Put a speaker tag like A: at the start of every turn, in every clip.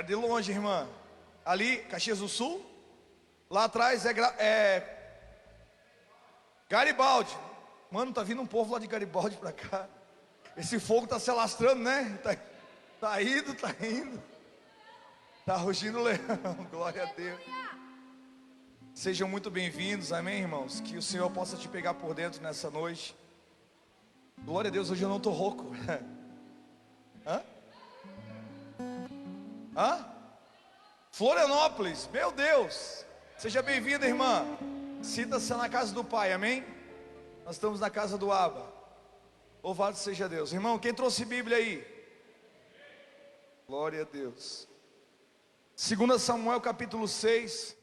A: de longe, irmã. Ali, Caxias do Sul. Lá atrás é Garibaldi. Mano, tá vindo um povo lá de Garibaldi pra cá. Esse fogo tá se alastrando, né? Tá indo, tá indo. Tá rugindo o leão, glória a Deus. Sejam muito bem-vindos, amém, irmãos? Que o Senhor possa te pegar por dentro nessa noite. Glória a Deus, hoje eu não tô rouco. Hã? Hã? Florianópolis, meu Deus. Seja bem-vinda, irmã. Sinta-se na casa do Pai, amém? Nós estamos na casa do Abba. Louvado seja Deus. Irmão, quem trouxe Bíblia aí? Glória a Deus. 2 Samuel capítulo 6.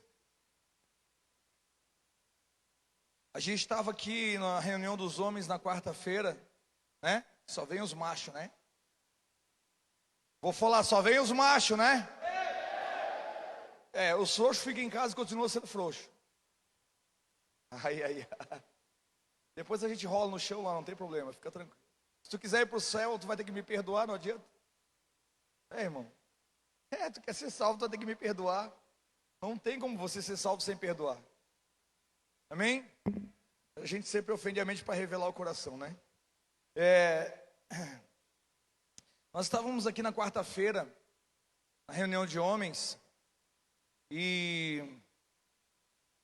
A: A gente estava aqui na reunião dos homens na quarta-feira, né? Só vem os machos, né? Vou falar, só vem os machos, né? Os frouxos ficam em casa e continuam sendo frouxos. Ai. Depois a gente rola no chão lá, não tem problema, fica tranquilo. Se tu quiser ir para o céu, tu vai ter que me perdoar, não adianta. Irmão. Tu quer ser salvo, tu vai ter que me perdoar. Não tem como você ser salvo sem perdoar. Amém? A gente sempre ofende a mente para revelar o coração, né? Nós estávamos aqui na quarta-feira, na reunião de homens, e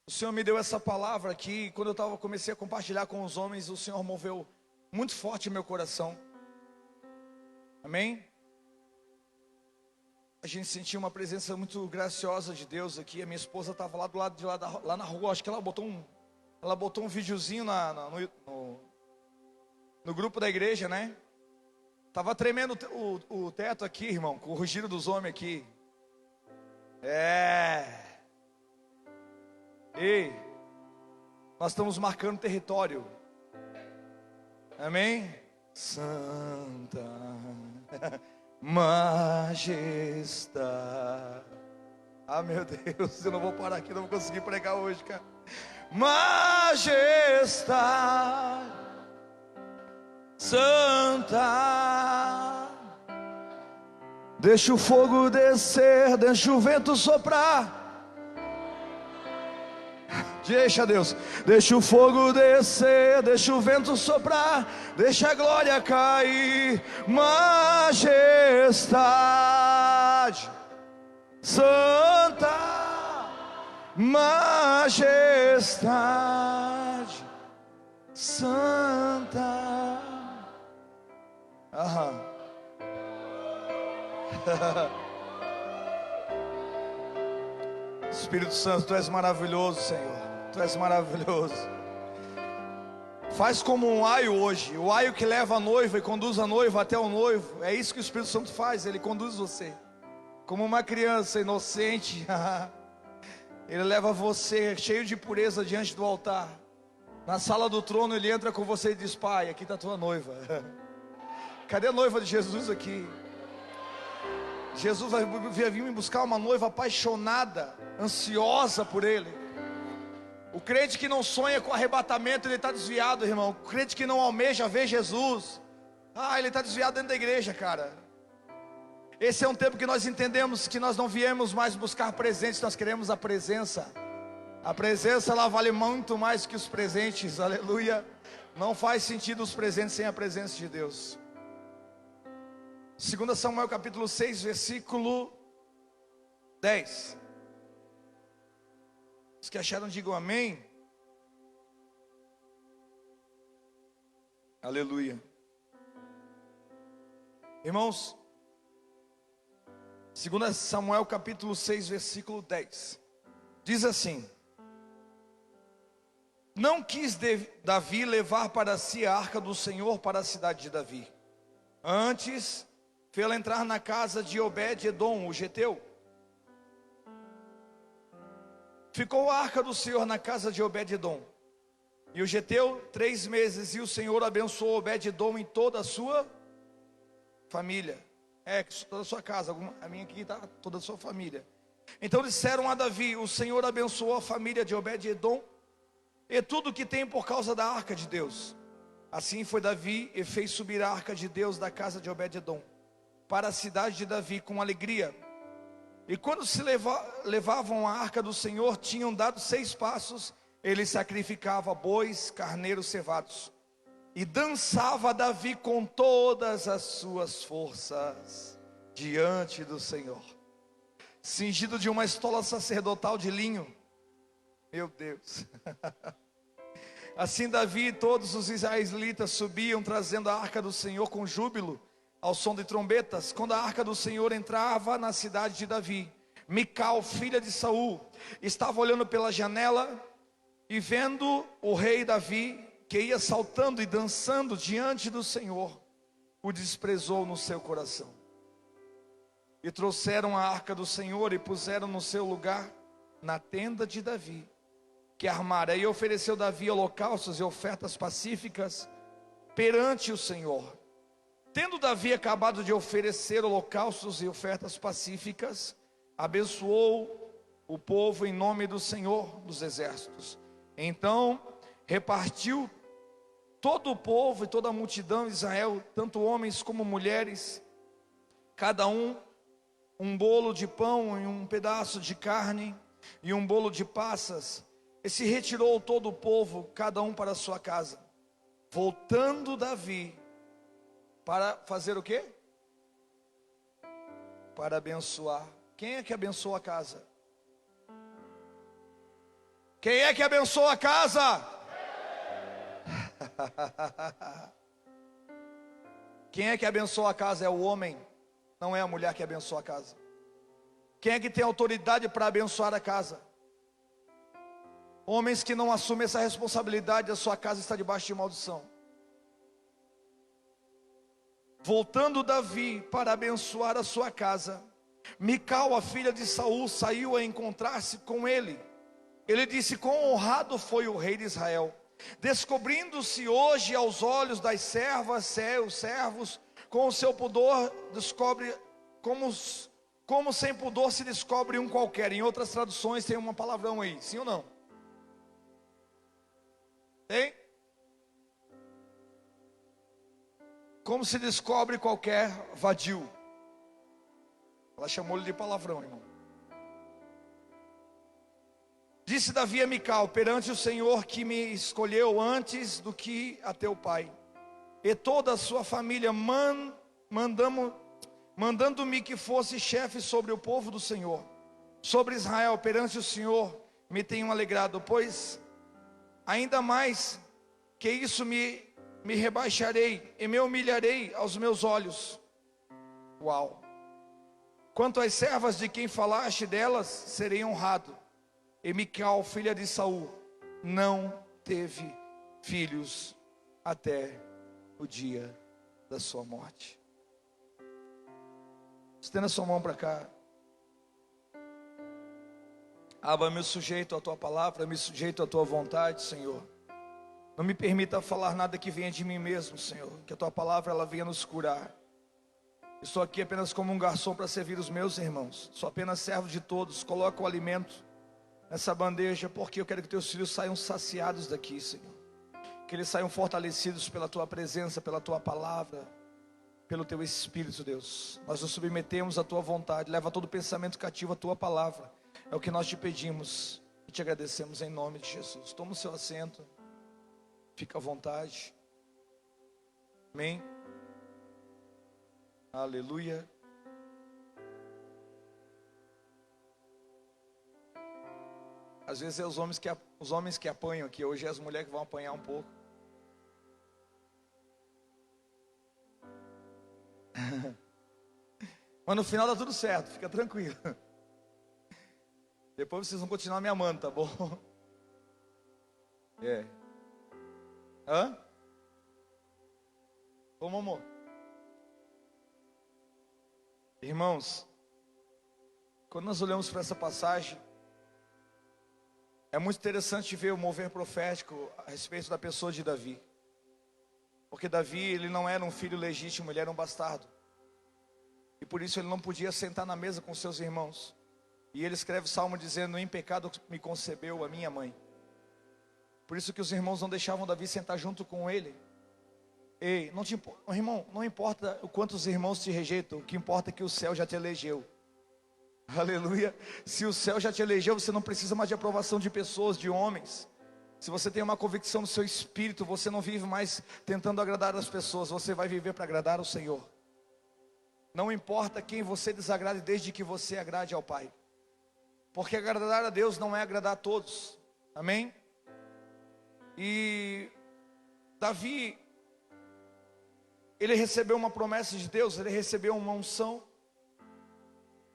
A: o Senhor me deu essa palavra aqui. Quando eu comecei a compartilhar com os homens, o Senhor moveu muito forte meu coração. Amém? A gente sentiu uma presença muito graciosa de Deus aqui. A minha esposa estava lá do lado de lá na rua. Acho que ela botou um videozinho no grupo da igreja, né? Tava tremendo o teto aqui, irmão, com o rugido dos homens aqui. Ei, nós estamos marcando território. Amém? Santa Majestade. Ah, meu Deus, eu não vou parar aqui, não vou conseguir pregar hoje, cara. Majestade Santa. Deixa o fogo descer, deixa o vento soprar. Deixa Deus, deixa o fogo descer, deixa o vento soprar, deixa a glória cair. Majestade Santa, Majestade Santa. Espírito Santo, Tu és maravilhoso, Senhor. Tu és maravilhoso. Faz como um aio hoje. O aio que leva a noiva e conduz a noiva até o noivo. É isso que o Espírito Santo faz. Ele conduz você como uma criança inocente. Ele leva você cheio de pureza diante do altar. Na sala do trono ele entra com você e diz: Pai, aqui está a tua noiva. Cadê a noiva de Jesus aqui? Jesus vai vir me buscar uma noiva apaixonada, ansiosa por Ele. O crente que não sonha com arrebatamento, ele está desviado, irmão. O crente que não almeja ver Jesus, ele está desviado dentro da igreja, cara. Esse é um tempo que nós entendemos que nós não viemos mais buscar presentes, nós queremos a presença. A presença, ela vale muito mais que os presentes, aleluia. Não faz sentido os presentes sem a presença de Deus. 2 Samuel capítulo 6, versículo 10. Os que acharam, digam amém. Aleluia. Irmãos, 2 Samuel capítulo 6, versículo 10. Diz assim: Não quis Davi levar para si a arca do Senhor para a cidade de Davi. Antes, fê-la entrar na casa de Obed-edom, o geteu. Ficou a arca do Senhor na casa de Obed-edom, e o geteu 3 meses, e o Senhor abençoou Obed-edom em toda a sua família. Toda a sua casa, a minha aqui está toda a sua família. Então disseram a Davi: o Senhor abençoou a família de Obed-edom e tudo que tem por causa da arca de Deus. Assim foi Davi e fez subir a arca de Deus da casa de Obed-edom para a cidade de Davi com alegria. E quando se levavam a arca do Senhor, tinham dado 6 passos, ele sacrificava bois, carneiros cevados. E dançava Davi com todas as suas forças diante do Senhor, cingido de uma estola sacerdotal de linho. Meu Deus. Assim Davi e todos os israelitas subiam, trazendo a arca do Senhor com júbilo, ao som de trombetas. Quando a arca do Senhor entrava na cidade de Davi, Mical, filha de Saul, estava olhando pela janela, e vendo o rei Davi, que ia saltando e dançando diante do Senhor, o desprezou no seu coração. E trouxeram a arca do Senhor e puseram no seu lugar, na tenda de Davi, que armara. E ofereceu Davi holocaustos e ofertas pacíficas perante o Senhor. Tendo Davi acabado de oferecer holocaustos e ofertas pacíficas, abençoou o povo em nome do Senhor dos exércitos. Então repartiu todo o povo e toda a multidão de Israel, tanto homens como mulheres, cada um bolo de pão e um pedaço de carne e um bolo de passas. E se retirou todo o povo, cada um para a sua casa. Voltando Davi para fazer o quê? Para abençoar. Quem é que abençoa a casa? Quem é que abençoa a casa? Quem é que abençoa a casa? É o homem, não é a mulher que abençoa a casa. Quem é que tem autoridade para abençoar a casa? Homens que não assumem essa responsabilidade, a sua casa está debaixo de maldição. Voltando Davi para abençoar a sua casa, Mical, a filha de Saul, saiu a encontrar-se com ele. Ele disse: quão honrado foi o rei de Israel, descobrindo-se hoje aos olhos das servas, os servos, com o seu pudor descobre, como sem pudor se descobre um qualquer. Em outras traduções tem uma palavrão aí, sim ou não? Tem? Como se descobre qualquer vadio. Ela chamou-lhe de palavrão, irmão. Disse Davi a Mical: perante o Senhor que me escolheu antes do que a teu pai, e toda a sua família, mandando-me que fosse chefe sobre o povo do Senhor, sobre Israel, perante o Senhor me tenho alegrado, pois ainda mais que isso me rebaixarei e me humilharei aos meus olhos. Uau! Quanto às servas de quem falaste, delas serei honrado. E Mical, filha de Saul, não teve filhos até o dia da sua morte. Estenda sua mão para cá. Abba, me sujeito à tua palavra, me sujeito à tua vontade, Senhor. Não me permita falar nada que venha de mim mesmo, Senhor. Que a tua palavra ela venha nos curar. Estou aqui apenas como um garçom para servir os meus irmãos. Sou apenas servo de todos. Coloca o alimento nessa bandeja, porque eu quero que teus filhos saiam saciados daqui, Senhor. Que eles saiam fortalecidos pela tua presença, pela tua palavra, pelo teu Espírito, Deus. Nós nos submetemos à tua vontade. Leva todo pensamento cativo à tua palavra. É o que nós te pedimos e te agradecemos em nome de Jesus. Toma o seu assento. Fica à vontade. Amém. Aleluia. Às vezes é os homens que apanham aqui. Hoje é as mulheres que vão apanhar um pouco. Mas no final dá tudo certo, fica tranquilo. Depois vocês vão continuar me amando, tá bom? É. Hã? Como, amor? Irmãos, quando nós olhamos para essa passagem, é muito interessante ver o mover profético a respeito da pessoa de Davi. Porque Davi, ele não era um filho legítimo, ele era um bastardo. E por isso ele não podia sentar na mesa com seus irmãos. E ele escreve o salmo dizendo: em pecado me concebeu a minha mãe. Por isso que os irmãos não deixavam Davi sentar junto com ele. Ei, irmão, não importa o quanto os irmãos te rejeitam, o que importa é que o céu já te elegeu. Aleluia. Se o céu já te elegeu, você não precisa mais de aprovação de pessoas, de homens. Se você tem uma convicção no seu espírito, você não vive mais tentando agradar as pessoas, você vai viver para agradar o Senhor. Não importa quem você desagrade, desde que você agrade ao Pai. Porque agradar a Deus não é agradar a todos. Amém? E Davi, ele recebeu uma promessa de Deus, ele recebeu uma unção,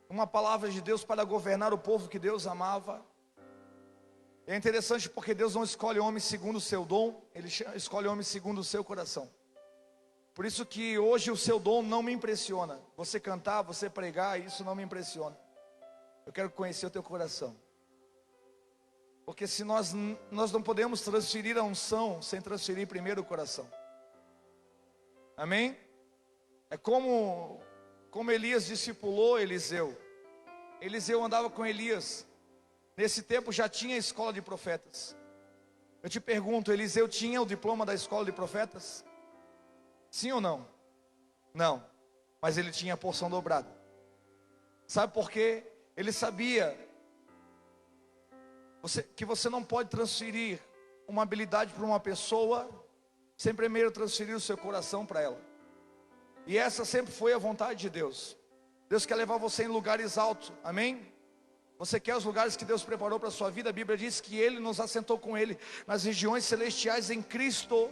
A: uma palavra de Deus para governar o povo que Deus amava. É interessante porque Deus não escolhe homem segundo o seu dom, Ele escolhe homem segundo o seu coração. Por isso que hoje o seu dom não me impressiona. Você cantar, você pregar, isso não me impressiona. Eu quero conhecer o teu coração. Porque se nós não podemos transferir a unção sem transferir primeiro o coração. Amém? É como Elias discipulou Eliseu. Eliseu andava com Elias. Nesse tempo já tinha escola de profetas. Eu te pergunto, Eliseu tinha o diploma da escola de profetas? Sim ou não? Não, mas ele tinha a porção dobrada. Sabe por quê? Ele sabia que você não pode transferir uma habilidade para uma pessoa sem primeiro transferir o seu coração para ela. E essa sempre foi a vontade de Deus. Deus quer levar você em lugares altos, amém? Você quer os lugares que Deus preparou para a sua vida? A Bíblia diz que Ele nos assentou com Ele nas regiões celestiais em Cristo.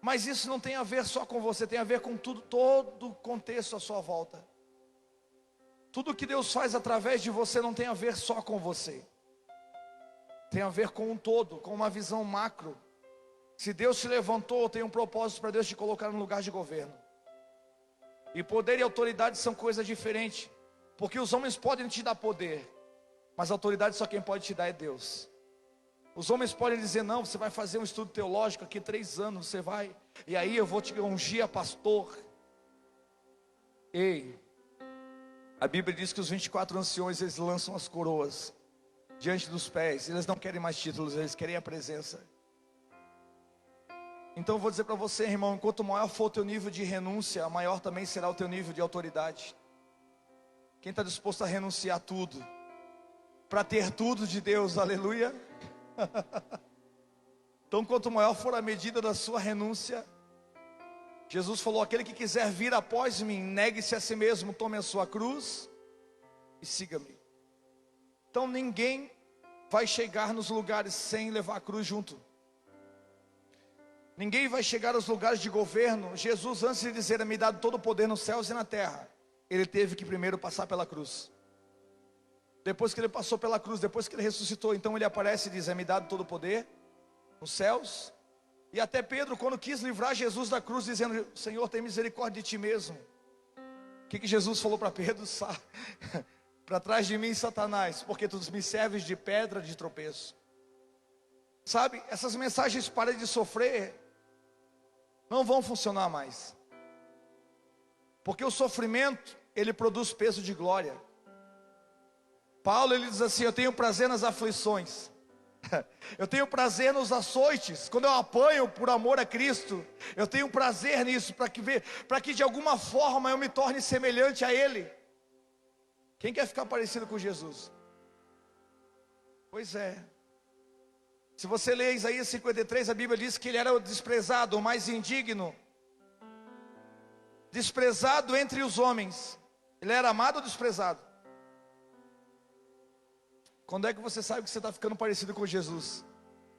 A: Mas isso não tem a ver só com você, tem a ver com tudo, todo o contexto à sua volta. Tudo que Deus faz através de você não tem a ver só com você. Tem a ver com um todo, com uma visão macro. Se Deus te levantou, tem um propósito para Deus te colocar no lugar de governo. E poder e autoridade são coisas diferentes. Porque os homens podem te dar poder, mas autoridade só quem pode te dar é Deus. Os homens podem dizer, não, você vai fazer um estudo teológico aqui 3 anos, você vai, e aí eu vou te ungir a pastor. Ei, a Bíblia diz que os 24 anciões, eles lançam as coroas diante dos pés. Eles não querem mais títulos, eles querem a presença. Então eu vou dizer para você, irmão, enquanto maior for o teu nível de renúncia, maior também será o teu nível de autoridade. Quem está disposto a renunciar tudo para ter tudo de Deus, aleluia? Então quanto maior for a medida da sua renúncia, Jesus falou, aquele que quiser vir após mim, negue-se a si mesmo, tome a sua cruz e siga-me. Então ninguém vai chegar nos lugares sem levar a cruz junto. Ninguém vai chegar aos lugares de governo. Jesus, antes de dizer, me dado todo o poder nos céus e na terra, Ele teve que primeiro passar pela cruz. Depois que Ele passou pela cruz, depois que Ele ressuscitou, então Ele aparece e diz, me dado todo o poder nos céus. E até Pedro, quando quis livrar Jesus da cruz, dizendo, Senhor, tem misericórdia de Ti mesmo. O que Jesus falou para Pedro? Para trás de mim, Satanás, porque tu me serves de pedra de tropeço. Sabe, essas mensagens para de sofrer não vão funcionar mais. Porque o sofrimento, ele produz peso de glória. Paulo, ele diz assim, eu tenho prazer nas aflições. Eu tenho prazer nos açoites. Quando eu apanho por amor a Cristo, eu tenho prazer nisso, para que de alguma forma eu me torne semelhante a Ele. Quem quer ficar parecido com Jesus? Pois é. Se você ler Isaías 53, a Bíblia diz que ele era o desprezado, o mais indigno. Desprezado entre os homens. Ele era amado ou desprezado? Quando é que você sabe que você está ficando parecido com Jesus?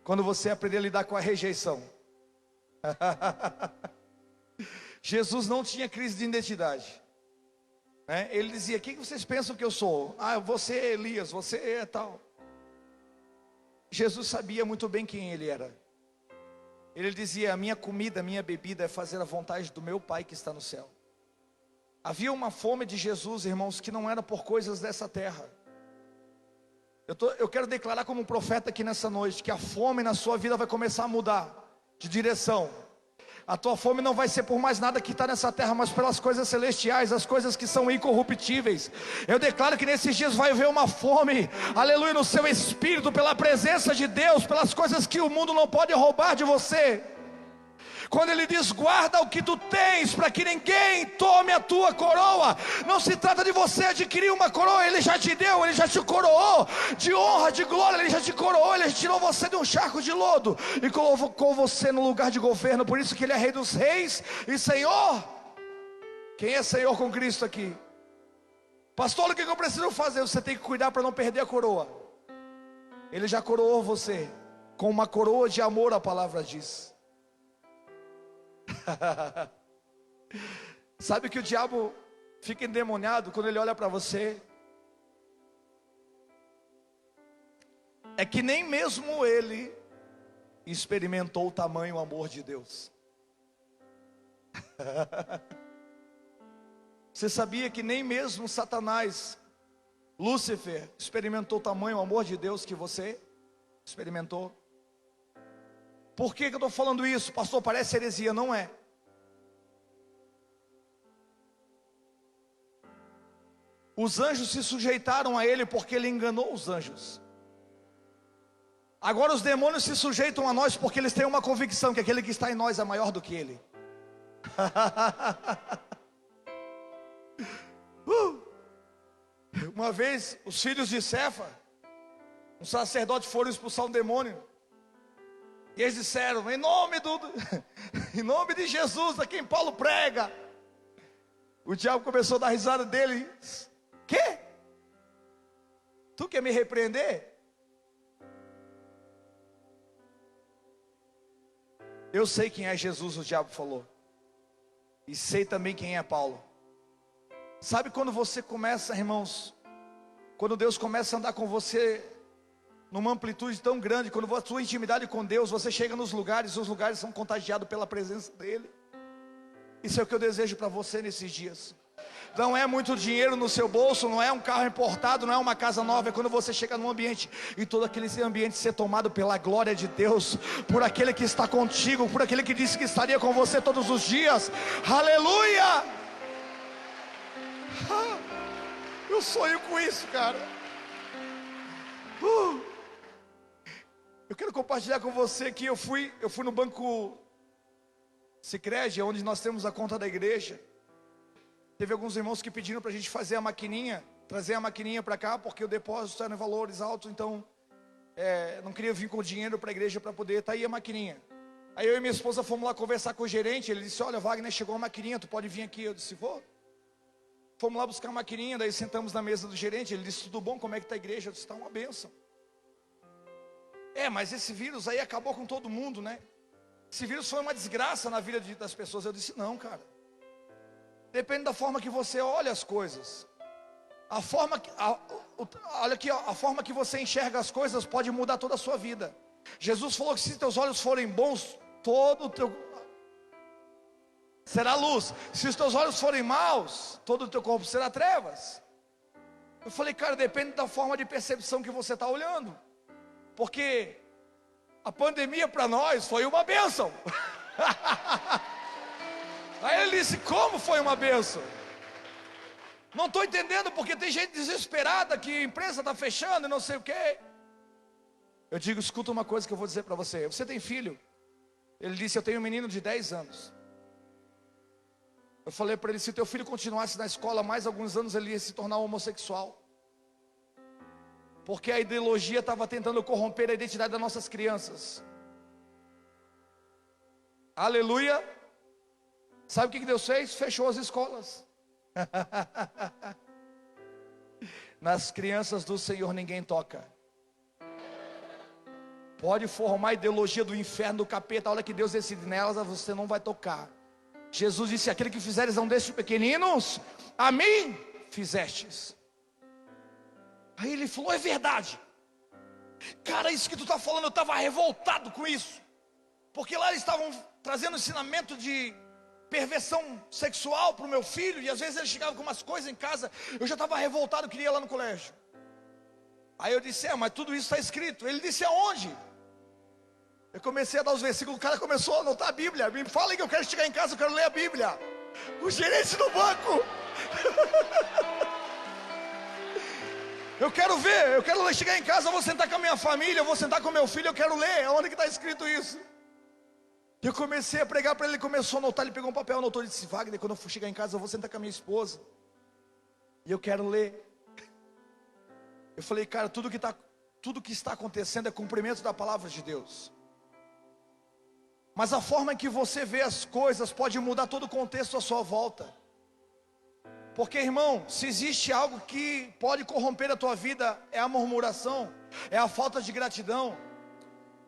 A: Quando você aprender a lidar com a rejeição. Jesus não tinha crise de identidade. Ele dizia, quem vocês pensam que eu sou? Você é Elias, você é tal. Jesus sabia muito bem quem Ele era. Ele dizia, a minha comida, a minha bebida é fazer a vontade do meu Pai que está no céu. Havia uma fome de Jesus, irmãos, que não era por coisas dessa terra. Eu quero declarar como um profeta aqui nessa noite, que a fome na sua vida vai começar a mudar de direção. A tua fome não vai ser por mais nada que está nessa terra, mas pelas coisas celestiais, as coisas que são incorruptíveis. Eu declaro que nesses dias vai haver uma fome, aleluia, no seu espírito, pela presença de Deus, pelas coisas que o mundo não pode roubar de você. Quando ele diz guarda o que tu tens, para que ninguém tome a tua coroa, não se trata de você adquirir uma coroa, ele já te deu, ele já te coroou, de honra, de glória, ele já te coroou, ele tirou você de um charco de lodo, e colocou você no lugar de governo, por isso que ele é rei dos reis, e Senhor. Quem é Senhor com Cristo aqui? Pastor, o que eu preciso fazer? Você tem que cuidar para não perder a coroa. Ele já coroou você, com uma coroa de amor, a palavra diz. Sabe que o diabo fica endemoniado quando ele olha para você? É que nem mesmo ele experimentou o tamanho amor de Deus. Você sabia que nem mesmo Satanás, Lúcifer, experimentou o tamanho amor de Deus que você experimentou? Por que eu estou falando isso? Pastor, parece heresia, não é? Os anjos se sujeitaram a ele porque ele enganou os anjos. Agora os demônios se sujeitam a nós porque eles têm uma convicção que aquele que está em nós é maior do que ele. Uma vez os filhos de Cefa, um sacerdote, foram expulsar um demônio. E eles disseram, em nome de Jesus, a quem Paulo prega. O diabo começou a dar risada dele. Quê? Tu quer me repreender? Eu sei quem é Jesus, o diabo falou. E sei também quem é Paulo. Sabe quando você começa, irmãos, quando Deus começa a andar com você numa amplitude tão grande, quando a sua intimidade com Deus, você chega nos lugares, os lugares são contagiados pela presença dEle. Isso é o que eu desejo para você nesses dias. Não é muito dinheiro no seu bolso, não é um carro importado, não é uma casa nova. É quando você chega num ambiente e todo aquele ambiente ser tomado pela glória de Deus, por aquele que está contigo, por aquele que disse que estaria com você todos os dias. Aleluia! Eu sonho com isso, cara. Eu quero compartilhar com você que eu fui no banco Sicredi, onde nós temos a conta da igreja. Teve alguns irmãos que pediram para a gente fazer a maquininha, trazer a maquininha para cá, porque o depósito era em valores altos, então não queria vir com dinheiro para a igreja para poder, tá aí a maquininha. Aí eu e minha esposa fomos lá conversar com o gerente, ele disse, olha Wagner, chegou a maquininha, tu pode vir aqui? Eu disse, vou. Fomos lá buscar a maquininha, daí sentamos na mesa do gerente, ele disse, tudo bom, como é que está a igreja? Eu disse, está uma bênção. Mas esse vírus aí acabou com todo mundo, né? Esse vírus foi uma desgraça na vida das pessoas. Eu disse, não, cara. Depende da forma que você olha as coisas. Olha aqui, ó, a forma que você enxerga as coisas pode mudar toda a sua vida. Jesus falou que se teus olhos forem bons, todo o teu será luz. Se os teus olhos forem maus, todo o teu corpo será trevas. Eu falei, cara, depende da forma de percepção que você está olhando. Porque a pandemia para nós foi uma bênção. Aí ele disse, como foi uma bênção? Não estou entendendo, porque tem gente desesperada que a empresa está fechando e não sei o quê. Eu digo, escuta uma coisa que eu vou dizer para você. Você tem filho? Ele disse, eu tenho um menino de 10 anos. Eu falei para ele, se teu filho continuasse na escola mais alguns anos, ele ia se tornar homossexual. Porque a ideologia estava tentando corromper a identidade das nossas crianças. Aleluia. Sabe o que Deus fez? Fechou as escolas. Nas crianças do Senhor ninguém toca. Pode formar a ideologia do inferno, do capeta. A hora que Deus decide nelas, você não vai tocar. Jesus disse, aquele que fizeres a um destes pequeninos, a mim fizestes. Aí ele falou, é verdade. Cara, isso que tu está falando, eu estava revoltado com isso. Porque lá eles estavam trazendo ensinamento de perversão sexual para o meu filho. E às vezes ele chegava com umas coisas em casa. Eu já estava revoltado, queria ir lá no colégio. Aí eu disse, mas tudo isso está escrito. Ele disse, aonde? Eu comecei a dar os versículos. O cara começou a anotar a Bíblia. Me fala que eu quero chegar em casa, eu quero ler a Bíblia. O gerente do banco. Eu quero ver, eu quero chegar em casa, eu vou sentar com a minha família, eu vou sentar com meu filho, eu quero ler, onde que está escrito isso? E eu comecei a pregar para ele, ele começou a anotar, ele pegou um papel, anotou, ele disse: Wagner, quando eu for chegar em casa eu vou sentar com a minha esposa e eu quero ler. Eu falei: cara, tudo que está acontecendo é cumprimento da palavra de Deus. Mas a forma em que você vê as coisas pode mudar todo o contexto à sua volta. Porque, irmão, se existe algo que pode corromper a tua vida, é a murmuração, é a falta de gratidão.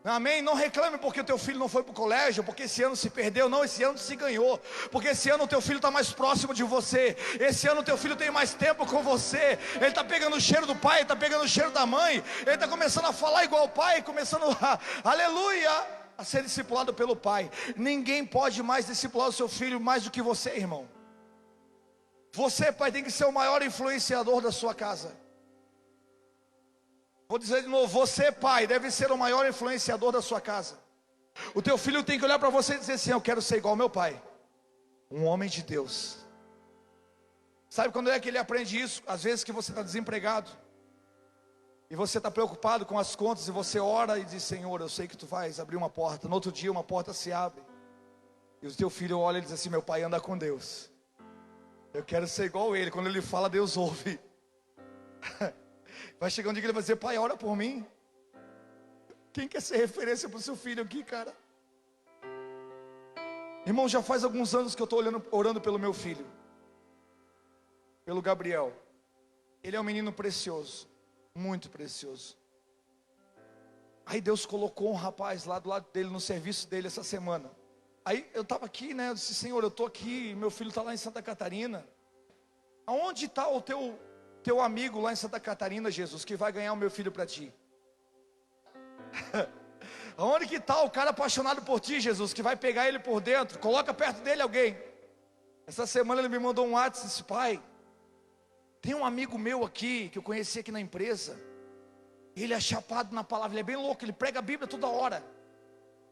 A: Amém? Não reclame porque o teu filho não foi para o colégio, porque esse ano se perdeu. Não, esse ano se ganhou. Porque esse ano o teu filho está mais próximo de você. Esse ano o teu filho tem mais tempo com você. Ele está pegando o cheiro do pai, ele está pegando o cheiro da mãe. Ele está começando a falar igual o pai, começando aleluia, a ser discipulado pelo pai. Ninguém pode mais discipular o seu filho mais do que você, irmão. Você, pai, tem que ser o maior influenciador da sua casa. Vou dizer de novo: você, pai, deve ser o maior influenciador da sua casa. O teu filho tem que olhar para você e dizer assim: eu quero ser igual ao meu pai, um homem de Deus. Sabe quando é que ele aprende isso? Às vezes que você está desempregado e você está preocupado com as contas, e você ora e diz: Senhor, eu sei que tu vais abrir uma porta. No outro dia uma porta se abre, e o teu filho olha e diz assim: meu pai anda com Deus, eu quero ser igual a ele. Quando ele fala, Deus ouve. Vai chegar um dia que ele vai dizer: pai, ora por mim. Quem quer ser referência para o seu filho aqui, cara? Irmão, já faz alguns anos que eu estou orando pelo meu filho, pelo Gabriel. Ele é um menino precioso, muito precioso. Aí Deus colocou um rapaz lá do lado dele, no serviço dele essa semana. Aí eu estava aqui, né? Eu disse: Senhor, eu estou aqui, meu filho está lá em Santa Catarina. Aonde está o teu amigo lá em Santa Catarina, Jesus, que vai ganhar o meu filho para ti? Aonde que está o cara apaixonado por ti, Jesus, que vai pegar ele por dentro? Coloca perto dele alguém. Essa semana ele me mandou um WhatsApp e disse: pai, tem um amigo meu aqui, que eu conheci aqui na empresa. Ele é chapado na palavra, ele é bem louco, ele prega a Bíblia toda hora.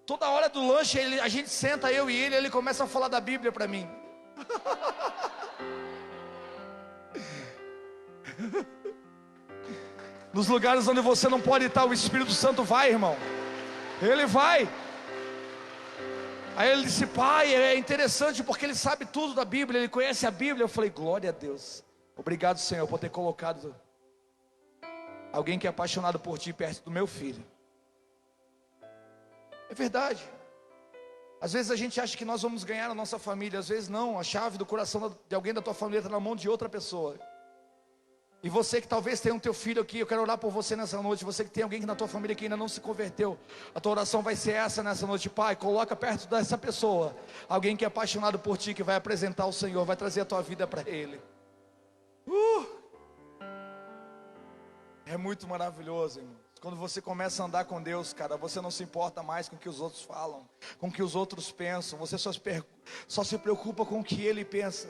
A: Toda hora do lanche, a gente senta, eu e ele começa a falar da Bíblia para mim. Nos lugares onde você não pode estar, o Espírito Santo vai, irmão. Ele vai. Aí ele disse: pai, é interessante porque ele sabe tudo da Bíblia, ele conhece a Bíblia. Eu falei: glória a Deus. Obrigado, Senhor, por ter colocado alguém que é apaixonado por ti perto do meu filho. É verdade. Às vezes a gente acha que nós vamos ganhar a nossa família, às vezes não. A chave do coração de alguém da tua família está na mão de outra pessoa. E você que talvez tenha um teu filho aqui, eu quero orar por você nessa noite. Você que tem alguém na tua família que ainda não se converteu, a tua oração vai ser essa nessa noite: pai, coloca perto dessa pessoa alguém que é apaixonado por ti, que vai apresentar o Senhor, vai trazer a tua vida para ele. É muito maravilhoso, irmão. Quando você começa a andar com Deus, cara, você não se importa mais com o que os outros falam, com o que os outros pensam. Você só se preocupa com o que Ele pensa.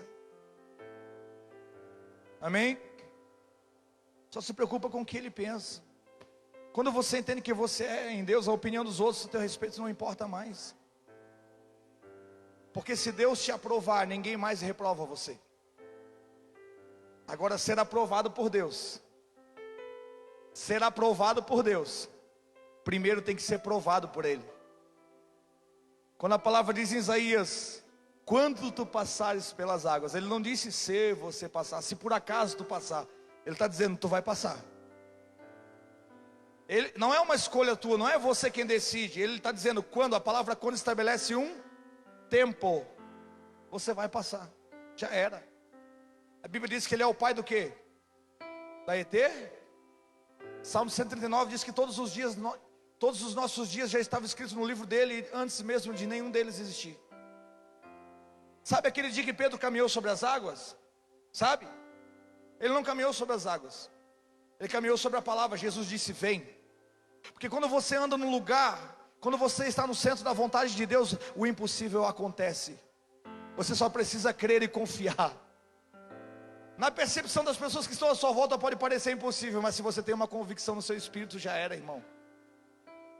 A: Amém? Só se preocupa com o que Ele pensa. Quando você entende que você é em Deus, a opinião dos outros a teu respeito não importa mais. Porque se Deus te aprovar, ninguém mais reprova você. Agora, ser aprovado por Deus, ser aprovado por Deus, primeiro tem que ser provado por Ele. Quando a palavra diz em Isaías: quando tu passares pelas águas, Ele não disse se você passar, se por acaso tu passar. Ele está dizendo: tu vai passar. Ele, não é uma escolha tua, não é você quem decide. Ele está dizendo quando. A palavra quando estabelece um tempo. Você vai passar, já era. A Bíblia diz que Ele é o Pai do quê? Da ET. Salmo 139 diz que todos os nossos dias já estavam escritos no livro dele, antes mesmo de nenhum deles existir. Sabe aquele dia que Pedro caminhou sobre as águas? Sabe? Ele não caminhou sobre as águas, ele caminhou sobre a palavra. Jesus disse: vem. Porque quando você anda num lugar, quando você está no centro da vontade de Deus, o impossível acontece. Você só precisa crer e confiar. Na percepção das pessoas que estão à sua volta pode parecer impossível, mas se você tem uma convicção no seu espírito, já era, irmão.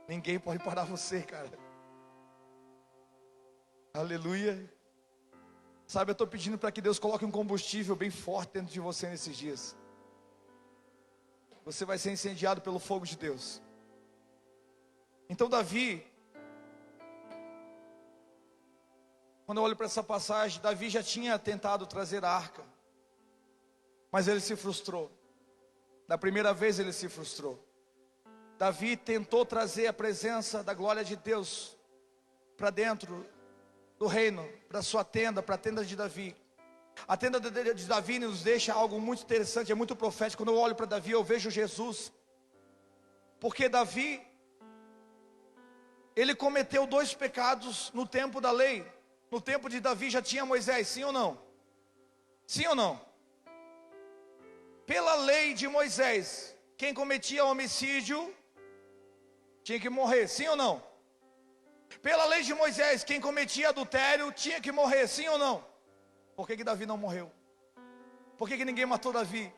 A: Ninguém pode parar você, cara. Aleluia. Sabe, eu estou pedindo para que Deus coloque um combustível bem forte dentro de você nesses dias. Você vai ser incendiado pelo fogo de Deus. Então Davi, Quando eu olho para essa passagem, Davi já tinha tentado trazer a arca, mas ele se frustrou. Da primeira vez ele se frustrou. Davi tentou trazer a presença da glória de Deus para dentro do reino, para sua tenda, para a tenda de Davi. A tenda de Davi nos deixa algo muito interessante, é muito profético. Quando eu olho para Davi, eu vejo Jesus. Porque Davi, ele cometeu 2 pecados no tempo da lei. No tempo de Davi já tinha Moisés, sim ou não? Sim ou não? Pela lei de Moisés, quem cometia homicídio tinha que morrer, sim ou não? Pela lei de Moisés, quem cometia adultério tinha que morrer, sim ou não? Por que Davi não morreu? Por que ninguém matou Davi?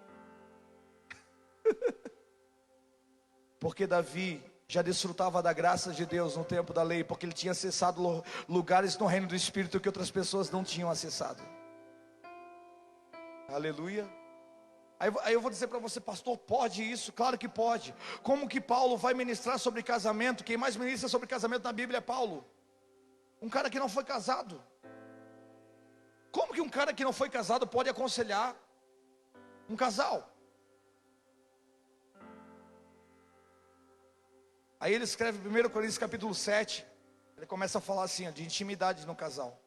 A: Porque Davi já desfrutava da graça de Deus no tempo da lei, porque ele tinha acessado lugares no reino do Espírito que outras pessoas não tinham acessado. Aleluia. Aí eu vou dizer para você, pastor, pode isso? Claro que pode. Como que Paulo vai ministrar sobre casamento? Quem mais ministra sobre casamento na Bíblia é Paulo. Um cara que não foi casado. Como que um cara que não foi casado pode aconselhar um casal? Aí ele escreve em 1 Coríntios capítulo 7. Ele começa a falar assim, ó, de intimidade no casal.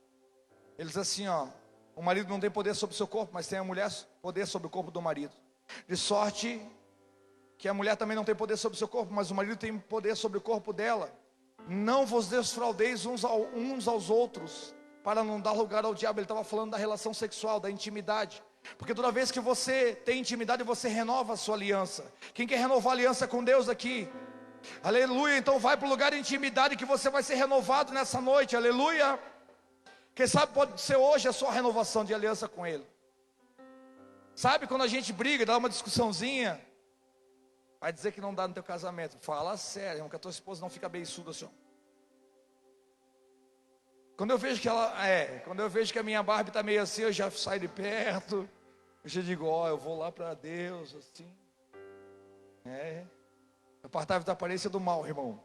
A: Ele diz assim, ó: o marido não tem poder sobre o seu corpo, mas tem a mulher poder sobre o corpo do marido. De sorte que a mulher também não tem poder sobre o seu corpo, mas o marido tem poder sobre o corpo dela. Não vos desfraudeis uns aos outros, para não dar lugar ao diabo. Ele estava falando da relação sexual, da intimidade. Porque toda vez que você tem intimidade, você renova a sua aliança. Quem quer renovar a aliança com Deus aqui? Aleluia. Então vai para o lugar de intimidade que você vai ser renovado nessa noite. Aleluia. Quem sabe pode ser hoje a sua renovação de aliança com Ele. Sabe quando a gente briga, dá uma discussãozinha, vai dizer que não dá no teu casamento. Fala sério, irmão, que a tua esposa não fica beiçuda assim. Quando eu vejo que a minha Barbie está meio assim, eu já saio de perto. Eu já digo, eu vou lá para Deus, assim. O apartamento da aparência do mal, irmão.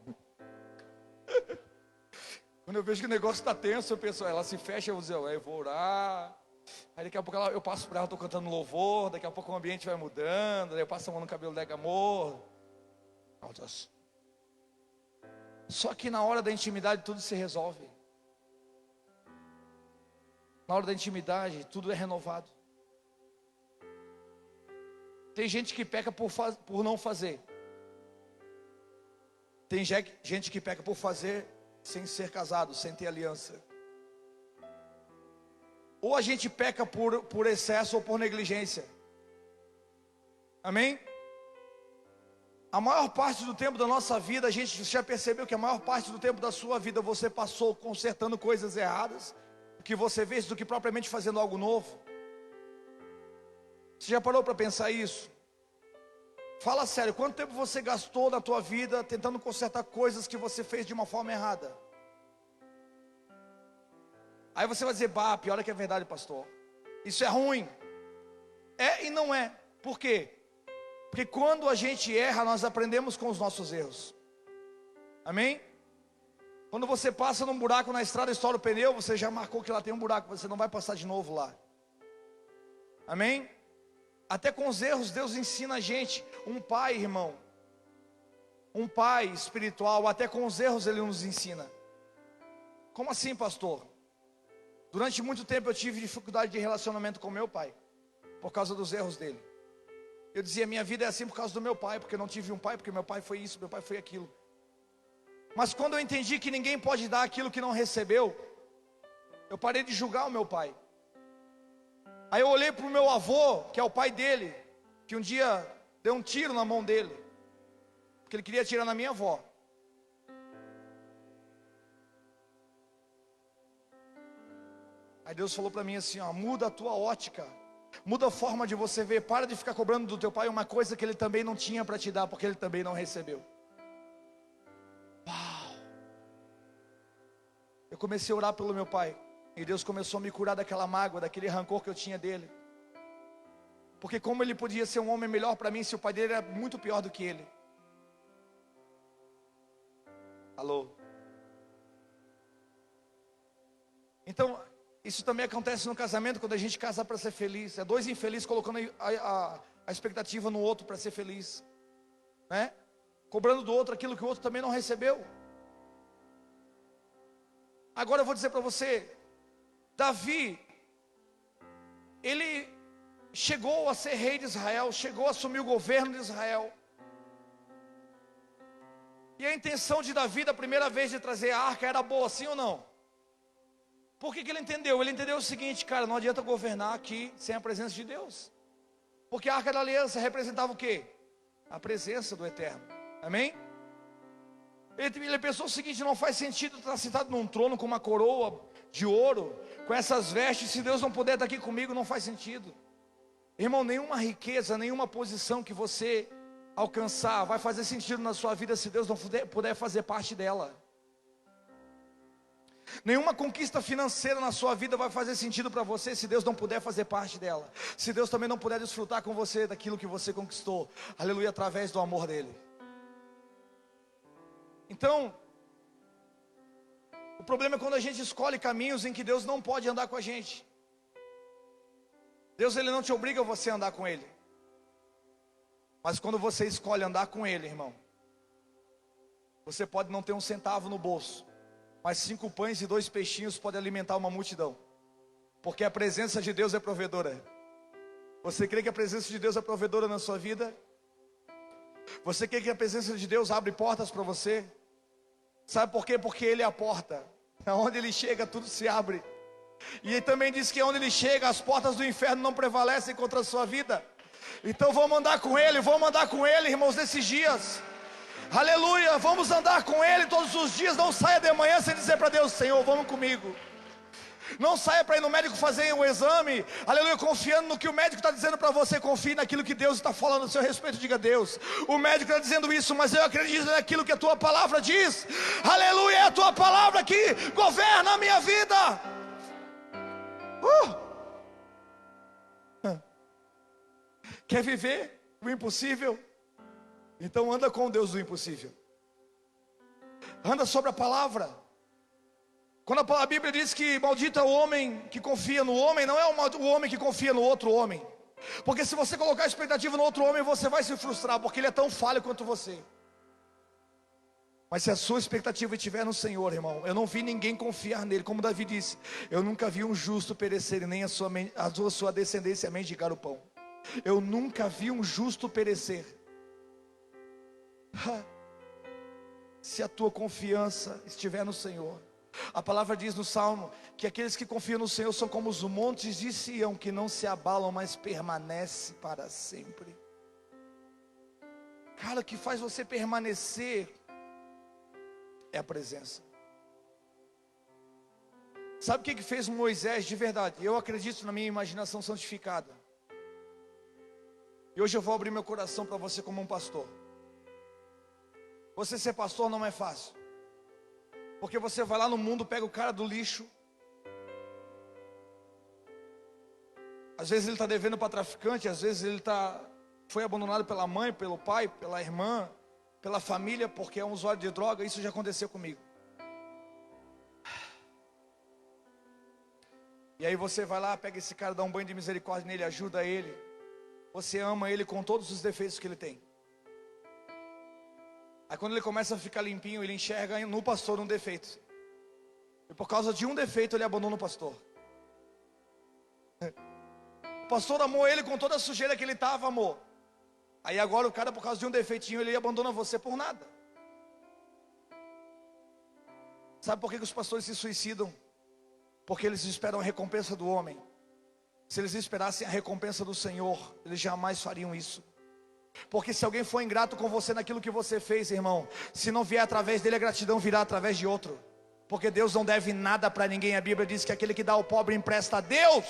A: Quando eu vejo que o negócio está tenso, eu penso, ela se fecha, eu vou dizer, eu vou orar. Aí daqui a pouco eu passo por ela, estou cantando louvor. Daqui a pouco o ambiente vai mudando. Daí eu passo a mão no cabelo dela, amor. Só que na hora da intimidade tudo se resolve. Na hora da intimidade tudo é renovado. Tem gente que peca por não fazer. Tem gente que peca por fazer sem ser casado, sem ter aliança. Ou a gente peca por excesso ou por negligência. Amém? A maior parte do tempo da nossa vida, a gente já percebeu que a maior parte do tempo da sua vida você passou consertando coisas erradas, do que você vê, do que propriamente fazendo algo novo. Você já parou para pensar isso? Fala sério, quanto tempo você gastou na tua vida tentando consertar coisas que você fez de uma forma errada? Aí você vai dizer, pior é que é verdade, pastor. Isso é ruim. É e não é. Por quê? Porque quando a gente erra, nós aprendemos com os nossos erros. Amém? Quando você passa num buraco na estrada e estoura o pneu, você já marcou que lá tem um buraco, você não vai passar de novo lá. Amém? Até com os erros, Deus ensina a gente. Um pai, irmão, um pai espiritual, até com os erros Ele nos ensina. Como assim, pastor? Durante muito tempo eu tive dificuldade de relacionamento com meu pai, por causa dos erros dele. Eu dizia, minha vida é assim por causa do meu pai, porque eu não tive um pai, porque meu pai foi isso, meu pai foi aquilo. Mas quando eu entendi que ninguém pode dar aquilo que não recebeu, eu parei de julgar o meu pai. Aí eu olhei para o meu avô, que é o pai dele, que um dia deu um tiro na mão dele, porque ele queria atirar na minha avó. Aí Deus falou para mim assim, muda a tua ótica, muda a forma de você ver, para de ficar cobrando do teu pai uma coisa que ele também não tinha para te dar, porque ele também não recebeu. Uau! Eu comecei a orar pelo meu pai, e Deus começou a me curar daquela mágoa, daquele rancor que eu tinha dele. Porque como ele podia ser um homem melhor para mim, se o pai dele era muito pior do que ele? Alô? Então, Isso também acontece no casamento, quando a gente casa para ser feliz. É dois infelizes colocando a expectativa no outro para ser feliz, né? Cobrando do outro aquilo que o outro também não recebeu. Agora eu vou dizer para você, Davi, ele chegou a ser rei de Israel, chegou a assumir o governo de Israel. E a intenção de Davi, da primeira vez de trazer a arca, era boa, sim ou não? Por que ele entendeu? Ele entendeu o seguinte, cara, não adianta governar aqui sem a presença de Deus. Porque a arca da aliança representava o quê? A presença do Eterno, amém? Ele pensou o seguinte, não faz sentido estar sentado num trono com uma coroa de ouro, com essas vestes, se Deus não puder estar aqui comigo, não faz sentido. Irmão, nenhuma riqueza, nenhuma posição que você alcançar vai fazer sentido na sua vida se Deus não puder fazer parte dela. Nenhuma conquista financeira na sua vida vai fazer sentido para você se Deus não puder fazer parte dela. Se Deus também não puder desfrutar com você daquilo que você conquistou, aleluia, através do amor dele. Então, o problema é quando a gente escolhe caminhos em que Deus não pode andar com a gente. Deus, ele não te obriga a você a andar com ele. Mas quando você escolhe andar com ele, irmão, você pode não ter um centavo no bolso, mas 5 pães e 2 peixinhos podem alimentar uma multidão. Porque a presença de Deus é provedora. Você crê que a presença de Deus é provedora na sua vida? Você crê que a presença de Deus abre portas para você? Sabe por quê? Porque ele é a porta. Aonde ele chega, tudo se abre. E ele também diz que onde ele chega, as portas do inferno não prevalecem contra a sua vida. Então vamos andar com ele, irmãos, nesses dias. Aleluia, vamos andar com ele todos os dias. Não saia de manhã sem dizer para Deus, Senhor, vamos comigo. Não saia para ir no médico fazer um exame, aleluia, confiando no que o médico está dizendo para você. Confie naquilo que Deus está falando a seu respeito. Diga: Deus, o médico está dizendo isso, mas eu acredito naquilo que a tua palavra diz. Aleluia, é a tua palavra que governa a minha vida. Quer viver o impossível? Então anda com Deus do impossível. Anda sobre a palavra. Quando a Bíblia diz que maldito é o homem que confia no homem, não é o homem que confia no outro homem. Porque se você colocar expectativa no outro homem, você vai se frustrar, porque ele é tão falho quanto você. Mas se a sua expectativa estiver no Senhor, irmão, eu não vi ninguém confiar nele, como Davi disse, eu nunca vi um justo perecer, e nem a sua descendência mendigar o pão. Eu nunca vi um justo perecer. Se a tua confiança estiver no Senhor. A palavra diz no Salmo que aqueles que confiam no Senhor são como os montes de Sião, que não se abalam, mas permanece para sempre. Cara, o que faz você permanecer é a presença. Sabe o que fez Moisés de verdade? Eu acredito na minha imaginação santificada. E hoje eu vou abrir meu coração para você como um pastor. Você ser pastor não é fácil. Porque você vai lá no mundo, pega o cara do lixo. Às vezes ele está devendo para traficante, às vezes ele foi abandonado pela mãe, pelo pai, pela irmã, pela família, porque é um usuário de droga. Isso já aconteceu comigo. E aí você vai lá, pega esse cara, dá um banho de misericórdia nele, ajuda ele. Você ama ele com todos os defeitos que ele tem. Aí quando ele começa a ficar limpinho, ele enxerga no pastor um defeito. E por causa de um defeito ele abandona o pastor. O pastor amou ele com toda a sujeira que ele estava, amor. Aí agora o cara, por causa de um defeitinho, ele abandona você por nada. Sabe por que os pastores se suicidam? Porque eles esperam a recompensa do homem. Se eles esperassem a recompensa do Senhor, eles jamais fariam isso. Porque se alguém for ingrato com você naquilo que você fez, irmão, se não vier através dele, a gratidão virá através de outro. Porque Deus não deve nada para ninguém. A Bíblia diz que aquele que dá ao pobre empresta a Deus.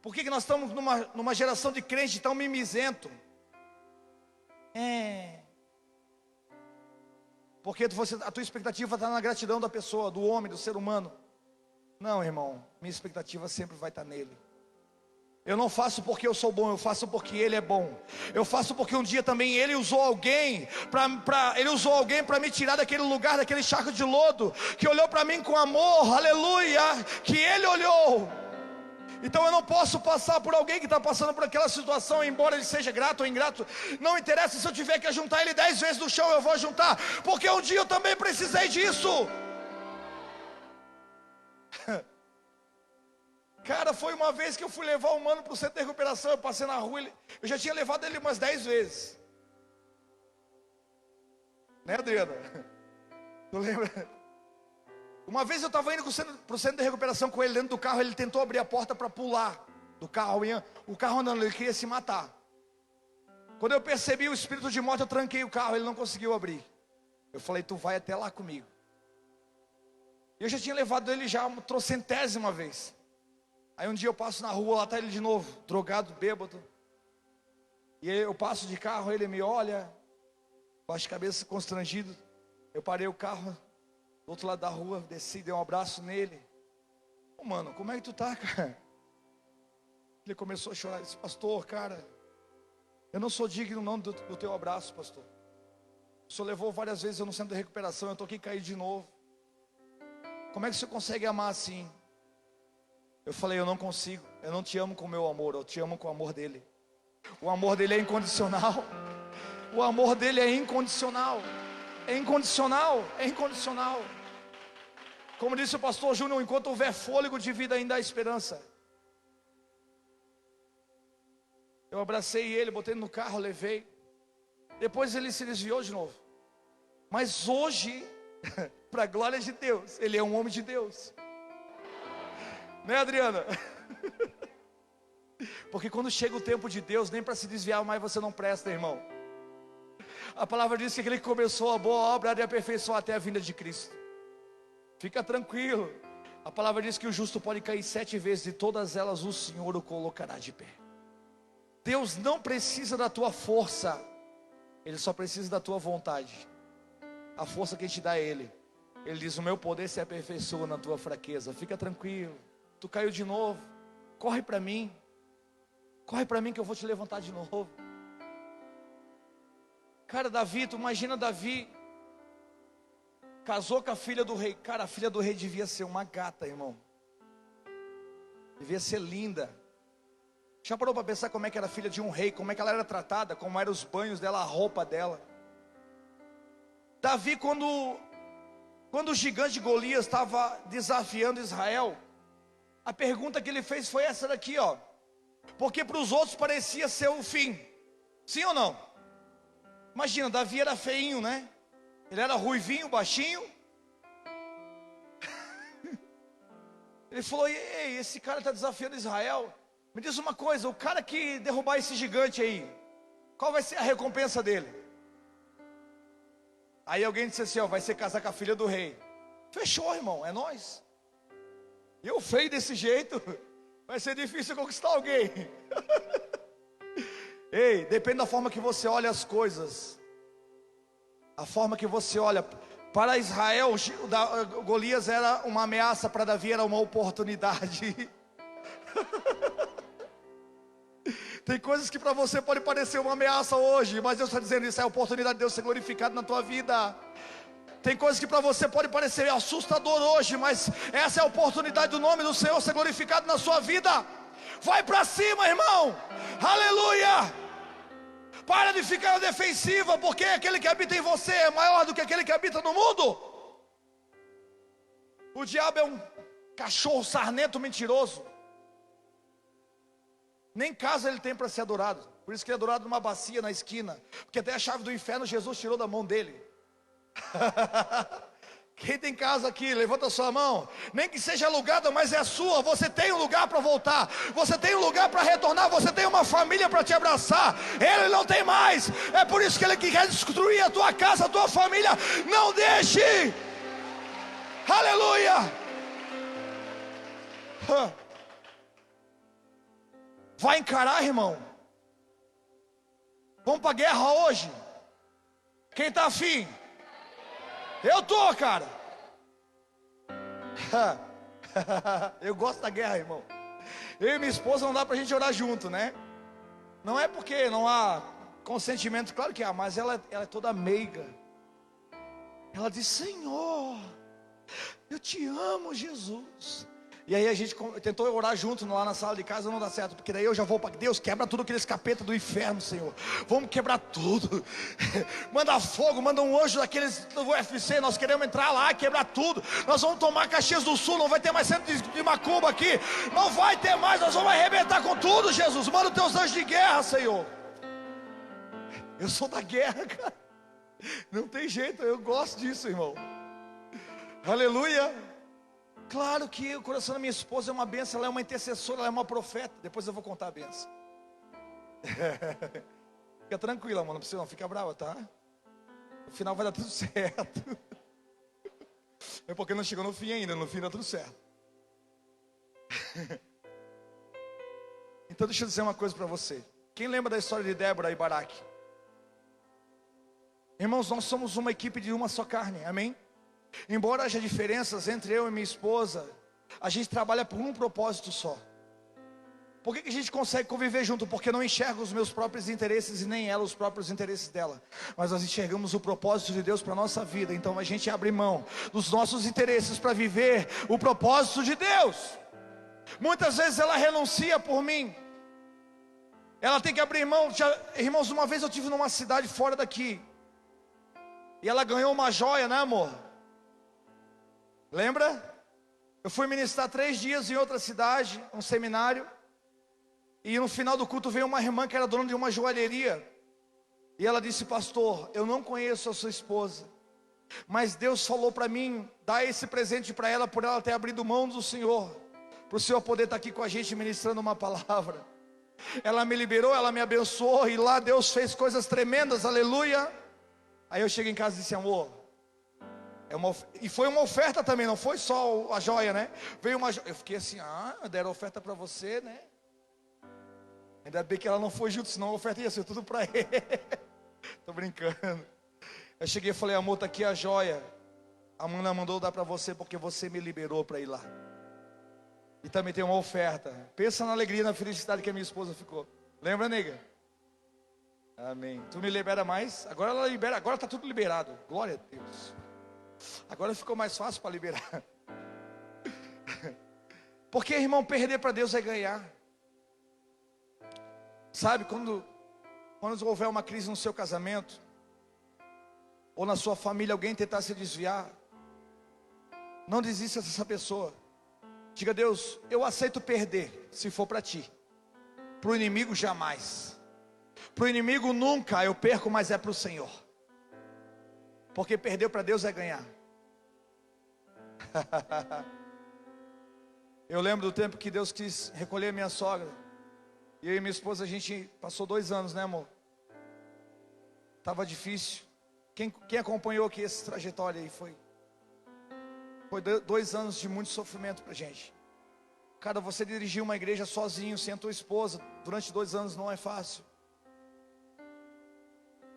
A: Por que nós estamos numa geração de crente tão mimizento? Porque a tua expectativa está na gratidão da pessoa, do homem, do ser humano. Não, irmão, minha expectativa sempre vai estar nele. Eu não faço porque eu sou bom, eu faço porque Ele é bom. Eu faço porque um dia também Ele usou alguém para me tirar daquele lugar, daquele charco de lodo, que olhou para mim com amor, aleluia, que Ele olhou. Então eu não posso passar por alguém que está passando por aquela situação, embora ele seja grato ou ingrato. Não interessa, se eu tiver que juntar ele 10 vezes no chão, eu vou juntar, porque um dia eu também precisei disso. Cara, foi uma vez que eu fui levar um mano para o centro de recuperação. Eu passei na rua, eu já tinha levado ele umas 10 vezes. Né, Adriana? Tu lembra? Uma vez eu estava indo para o centro de recuperação com ele dentro do carro. Ele tentou abrir a porta para pular do carro. O carro andando, ele queria se matar. Quando eu percebi o espírito de morte, eu tranquei o carro. Ele não conseguiu abrir. Eu falei, tu vai até lá comigo. Eu já tinha levado ele já uma trocentésima vez. Aí um dia eu passo na rua, lá está ele de novo, drogado, bêbado. E eu passo de carro, ele me olha, baixa a cabeça, constrangido. Eu parei o carro do outro lado da rua, desci, dei um abraço nele. Ô mano, como é que tu tá, cara? Ele começou a chorar, disse, pastor, cara, eu não sou digno não do teu abraço, pastor. O senhor levou várias vezes eu no centro de recuperação, eu estou aqui caído de novo. Como é que o senhor consegue amar assim? Eu falei, eu não consigo, eu não te amo com o meu amor, eu te amo com o amor dele. O amor dele é incondicional. O amor dele é incondicional. É incondicional, é incondicional. Como disse o pastor Júnior, enquanto houver fôlego de vida ainda há esperança. Eu abracei ele, botei ele no carro, levei. Depois ele se desviou de novo. Mas hoje, para a glória de Deus, ele é um homem de Deus. Né, Adriana? Porque quando chega o tempo de Deus, nem para se desviar mais você não presta, irmão. A palavra diz que aquele que começou a boa obra há de aperfeiçoar até a vinda de Cristo. Fica tranquilo. A palavra diz que o justo pode cair 7 vezes, e todas elas o Senhor o colocará de pé. Deus não precisa da tua força, Ele só precisa da tua vontade. A força que te dá é Ele. Ele diz, o meu poder se aperfeiçoa na tua fraqueza. Fica tranquilo. Tu caiu de novo, corre para mim. Corre para mim que eu vou te levantar de novo. Cara, Davi, tu imagina Davi casou com a filha do rei. Cara, a filha do rei devia ser uma gata, irmão. Devia ser linda. Já parou para pensar como é que era a filha de um rei? Como é que ela era tratada? Como eram os banhos dela, a roupa dela? Davi, quando o gigante Golias estava desafiando Israel, a pergunta que ele fez foi essa daqui, ó. Porque para os outros parecia ser o fim. Sim ou não? Imagina, Davi era feinho, né? Ele era ruivinho, baixinho. Ele falou, ei, esse cara está desafiando Israel. Me diz uma coisa, o cara que derrubar esse gigante aí, qual vai ser a recompensa dele? Aí alguém disse assim, ó, vai ser casar com a filha do rei. Fechou, irmão, é nós. Eu feio desse jeito, vai ser difícil conquistar alguém. Ei, depende da forma que você olha as coisas. A forma que você olha. Para Israel, Golias era uma ameaça, para Davi era uma oportunidade. Tem coisas que para você pode parecer uma ameaça hoje, mas Deus está dizendo, isso é a oportunidade de Deus ser glorificado na tua vida. Tem coisas que para você pode parecer assustador hoje, mas essa é a oportunidade do nome do Senhor ser glorificado na sua vida. Vai para cima, irmão. Aleluia. Para de ficar na defensiva, porque aquele que habita em você é maior do que aquele que habita no mundo. O diabo é um cachorro sarnento mentiroso. Nem casa ele tem para ser adorado. Por isso que ele é adorado numa bacia na esquina. Porque até a chave do inferno Jesus tirou da mão dele. Quem tem casa aqui, levanta a sua mão. Nem que seja alugada, mas é sua. Você tem um lugar para voltar. Você tem um lugar para retornar. Você tem uma família para te abraçar. Ele não tem mais. É por isso que ele quer destruir a tua casa, a tua família. Não deixe. Aleluia. Vai encarar, irmão. Vamos para a guerra hoje. Quem está afim? Eu tô, cara. Eu gosto da guerra, irmão. Eu e minha esposa não dá pra gente orar junto, né? Não é porque não há consentimento, claro que há, mas ela é toda meiga. Ela diz: Senhor, eu te amo, Jesus. E aí a gente tentou orar junto lá na sala de casa, não dá certo, porque daí eu já vou para Deus, quebra tudo aqueles capeta do inferno, Senhor. Vamos quebrar tudo. Manda fogo, manda um anjo daqueles do UFC, nós queremos entrar lá, quebrar tudo. Nós vamos tomar Caxias do Sul, não vai ter mais centro de macumba aqui. Não vai ter mais, nós vamos arrebentar com tudo, Jesus. Manda os teus anjos de guerra, Senhor. Eu sou da guerra, cara. Não tem jeito, eu gosto disso, irmão. Aleluia. Claro que o coração da minha esposa é uma bênção, ela é uma intercessora, ela é uma profeta. Depois eu vou contar a bênção. Fica tranquila, mano, não precisa não, fica brava, tá? No final vai dar tudo certo. É porque não chegou no fim ainda, no fim dá tudo certo. Então deixa eu dizer uma coisa para você. Quem lembra da história de Débora e Baraque? Irmãos, nós somos uma equipe de uma só carne, amém? Embora haja diferenças entre eu e minha esposa, a gente trabalha por um propósito só. Por que a gente consegue conviver junto? Porque eu não enxergo os meus próprios interesses e nem ela os próprios interesses dela. Mas nós enxergamos o propósito de Deus para a nossa vida. Então a gente abre mão dos nossos interesses para viver o propósito de Deus. Muitas vezes ela renuncia por mim. Ela tem que abrir mão. Irmãos, uma vez eu estive numa cidade fora daqui. E ela ganhou uma joia, né, amor? Lembra? Eu fui ministrar 3 dias em outra cidade, um seminário. E no final do culto veio uma irmã que era dona de uma joalheria. E ela disse: pastor, eu não conheço a sua esposa, mas Deus falou para mim dar esse presente para ela, por ela ter abrido mão do Senhor, para o Senhor poder estar aqui com a gente ministrando uma palavra. Ela me liberou, ela me abençoou, e lá Deus fez coisas tremendas, aleluia. Aí eu cheguei em casa e disse: amor, e foi uma oferta também, não foi só a joia, né? Veio uma joia. Eu fiquei assim: deram oferta para você, né? Ainda bem que ela não foi junto, senão a oferta ia ser tudo para ele. Tô brincando. Eu cheguei e falei: amor, tá aqui a joia. A Amanda mandou dar para você porque você me liberou para ir lá. E também tem uma oferta. Pensa na alegria e na felicidade que a minha esposa ficou. Lembra, nega? Amém. Tu me libera mais? Agora ela libera, agora tá tudo liberado. Glória a Deus. Agora ficou mais fácil para liberar. Porque, irmão, perder para Deus é ganhar. Sabe, quando houver uma crise no seu casamento, ou na sua família, alguém tentar se desviar, não desista dessa pessoa. Diga: Deus, eu aceito perder, se for para ti. Para o inimigo jamais. Para o inimigo nunca eu perco, mas é para o Senhor. Porque perder para Deus é ganhar. Eu lembro do tempo que Deus quis recolher minha sogra. E eu e minha esposa, a gente passou 2 anos, né, amor? Estava difícil. Quem acompanhou aqui essa trajetória aí foi 2 anos de muito sofrimento pra gente. Cara, você dirigir uma igreja sozinho, sem a tua esposa, durante 2 anos não é fácil.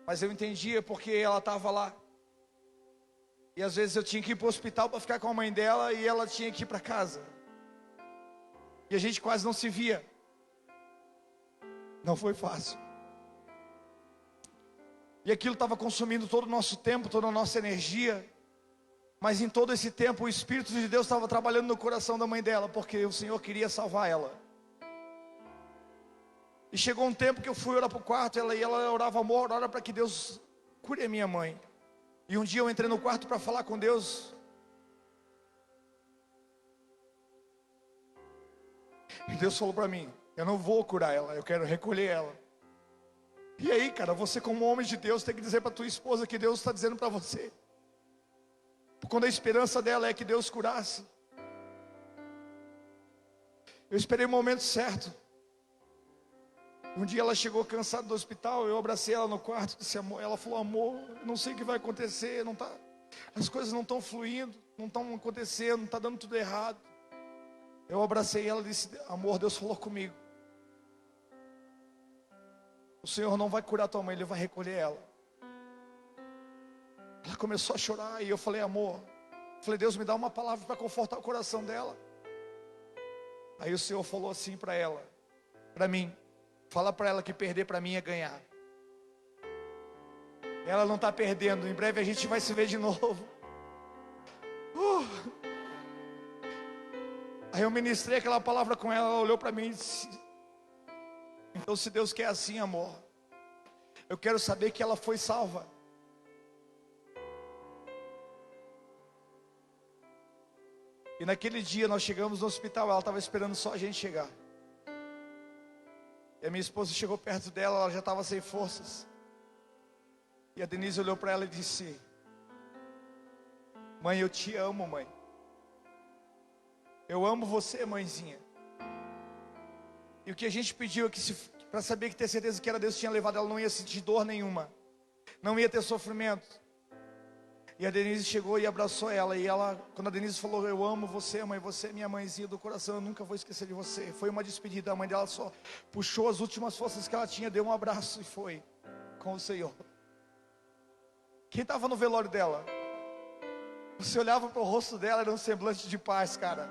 A: Mas eu entendia porque ela estava lá. E às vezes eu tinha que ir para o hospital para ficar com a mãe dela, e ela tinha que ir para casa. E a gente quase não se via. Não foi fácil. E aquilo estava consumindo todo o nosso tempo, toda a nossa energia. Mas em todo esse tempo o Espírito de Deus estava trabalhando no coração da mãe dela, porque o Senhor queria salvar ela. E chegou um tempo que eu fui orar para o quarto, e ela orava: amor, ora para que Deus cure a minha mãe. E um dia eu entrei no quarto para falar com Deus. E Deus falou para mim: eu não vou curar ela, eu quero recolher ela. E aí, cara, você como homem de Deus tem que dizer para tua esposa que Deus está dizendo para você. Quando a esperança dela é que Deus curasse. Eu esperei o momento certo. Um dia ela chegou cansada do hospital, eu abracei ela no quarto, disse: amor, ela falou: amor, não sei o que vai acontecer, as coisas não estão fluindo, não estão acontecendo, está dando tudo errado. Eu abracei ela e disse: amor, Deus falou comigo. O Senhor não vai curar tua mãe, Ele vai recolher ela. Ela começou a chorar e eu falei: amor, Deus, me dá uma palavra para confortar o coração dela. Aí o Senhor falou assim para ela, para mim: fala para ela que perder para mim é ganhar. Ela não está perdendo, em breve a gente vai se ver de novo. Aí eu ministrei aquela palavra com ela, ela olhou para mim e disse: então se Deus quer assim, amor, eu quero saber que ela foi salva. E naquele dia nós chegamos no hospital, ela estava esperando só a gente chegar. E a minha esposa chegou perto dela, ela já estava sem forças. E a Denise olhou para ela e disse: mãe, eu te amo, mãe. Eu amo você, mãezinha. E o que a gente pediu é que, para saber, que ter certeza que era Deus que tinha levado, ela não ia sentir dor nenhuma, não ia ter sofrimento. E a Denise chegou e abraçou ela. E ela, quando a Denise falou: eu amo você, mãe, você é minha mãezinha do coração, eu nunca vou esquecer de você. Foi uma despedida. A mãe dela só puxou as últimas forças que ela tinha, deu um abraço e foi com o Senhor. Quem estava no velório dela? Você olhava para o rosto dela, era um semblante de paz, cara.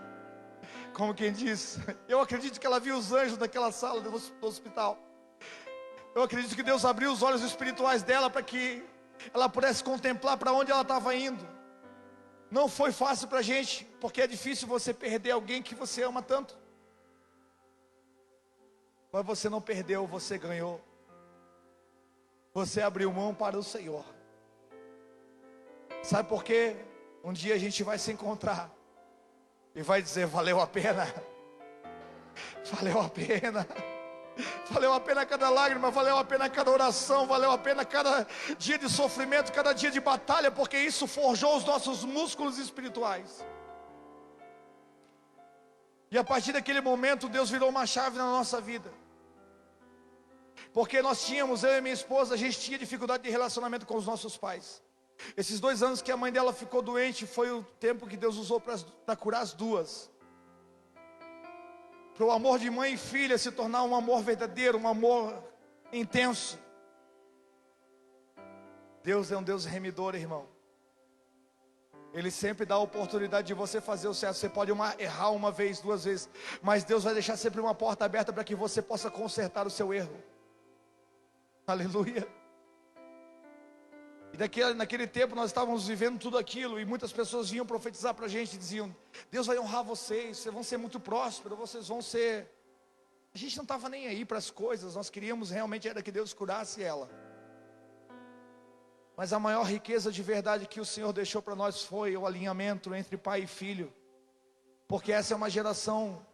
A: Como quem diz, eu acredito que ela viu os anjos naquela sala do hospital. Eu acredito que Deus abriu os olhos espirituais dela para que ela pudesse contemplar para onde ela estava indo. Não foi fácil para a gente, porque é difícil você perder alguém que você ama tanto. Mas você não perdeu, você ganhou. Você abriu mão para o Senhor. Sabe por quê? Um dia a gente vai se encontrar e vai dizer: valeu a pena. Valeu a pena. Valeu a pena cada lágrima, valeu a pena cada oração, valeu a pena cada dia de sofrimento, cada dia de batalha, porque isso forjou os nossos músculos espirituais. E a partir daquele momento Deus virou uma chave na nossa vida. Porque nós tínhamos, eu e minha esposa, a gente tinha dificuldade de relacionamento com os nossos pais. Esses 2 anos que a mãe dela ficou doente, foi o tempo que Deus usou para curar as duas. Para o amor de mãe e filha se tornar um amor verdadeiro, um amor intenso. Deus é um Deus remidor, irmão. Ele sempre dá a oportunidade de você fazer o certo. Você pode errar uma vez, 2 vezes, mas Deus vai deixar sempre uma porta aberta para que você possa consertar o seu erro. Aleluia. E naquele tempo nós estávamos vivendo tudo aquilo, e muitas pessoas vinham profetizar para a gente e diziam: Deus vai honrar vocês vão ser muito prósperos, vocês vão ser... A gente não estava nem aí para as coisas, nós queríamos realmente era que Deus curasse ela. Mas a maior riqueza de verdade que o Senhor deixou para nós foi o alinhamento entre pai e filho. Porque essa é uma geração...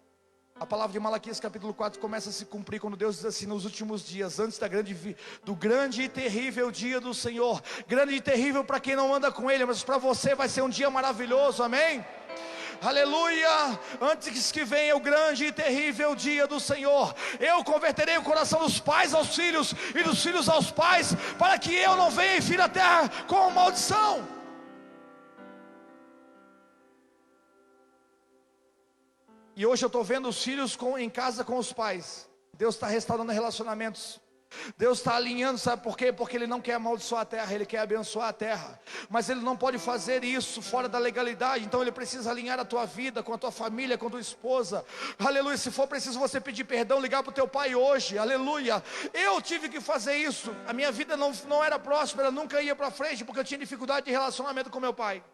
A: A palavra de Malaquias capítulo 4 começa a se cumprir quando Deus diz assim: nos últimos dias, antes do grande e terrível dia do Senhor. Grande e terrível para quem não anda com Ele, mas para você vai ser um dia maravilhoso, amém? Aleluia. Antes que venha o grande e terrível dia do Senhor, eu converterei o coração dos pais aos filhos e dos filhos aos pais, para que eu não venha e fira a terra com maldição. E hoje eu estou vendo os filhos em casa com os pais. Deus está restaurando relacionamentos. Deus está alinhando, sabe por quê? Porque Ele não quer amaldiçoar a terra, Ele quer abençoar a terra. Mas Ele não pode fazer isso fora da legalidade. Então Ele precisa alinhar a tua vida com a tua família, com a tua esposa. Aleluia. Se for preciso você pedir perdão, ligar para o teu pai hoje. Aleluia. Eu tive que fazer isso. A minha vida não era próspera, nunca ia para frente, porque eu tinha dificuldade de relacionamento com meu pai.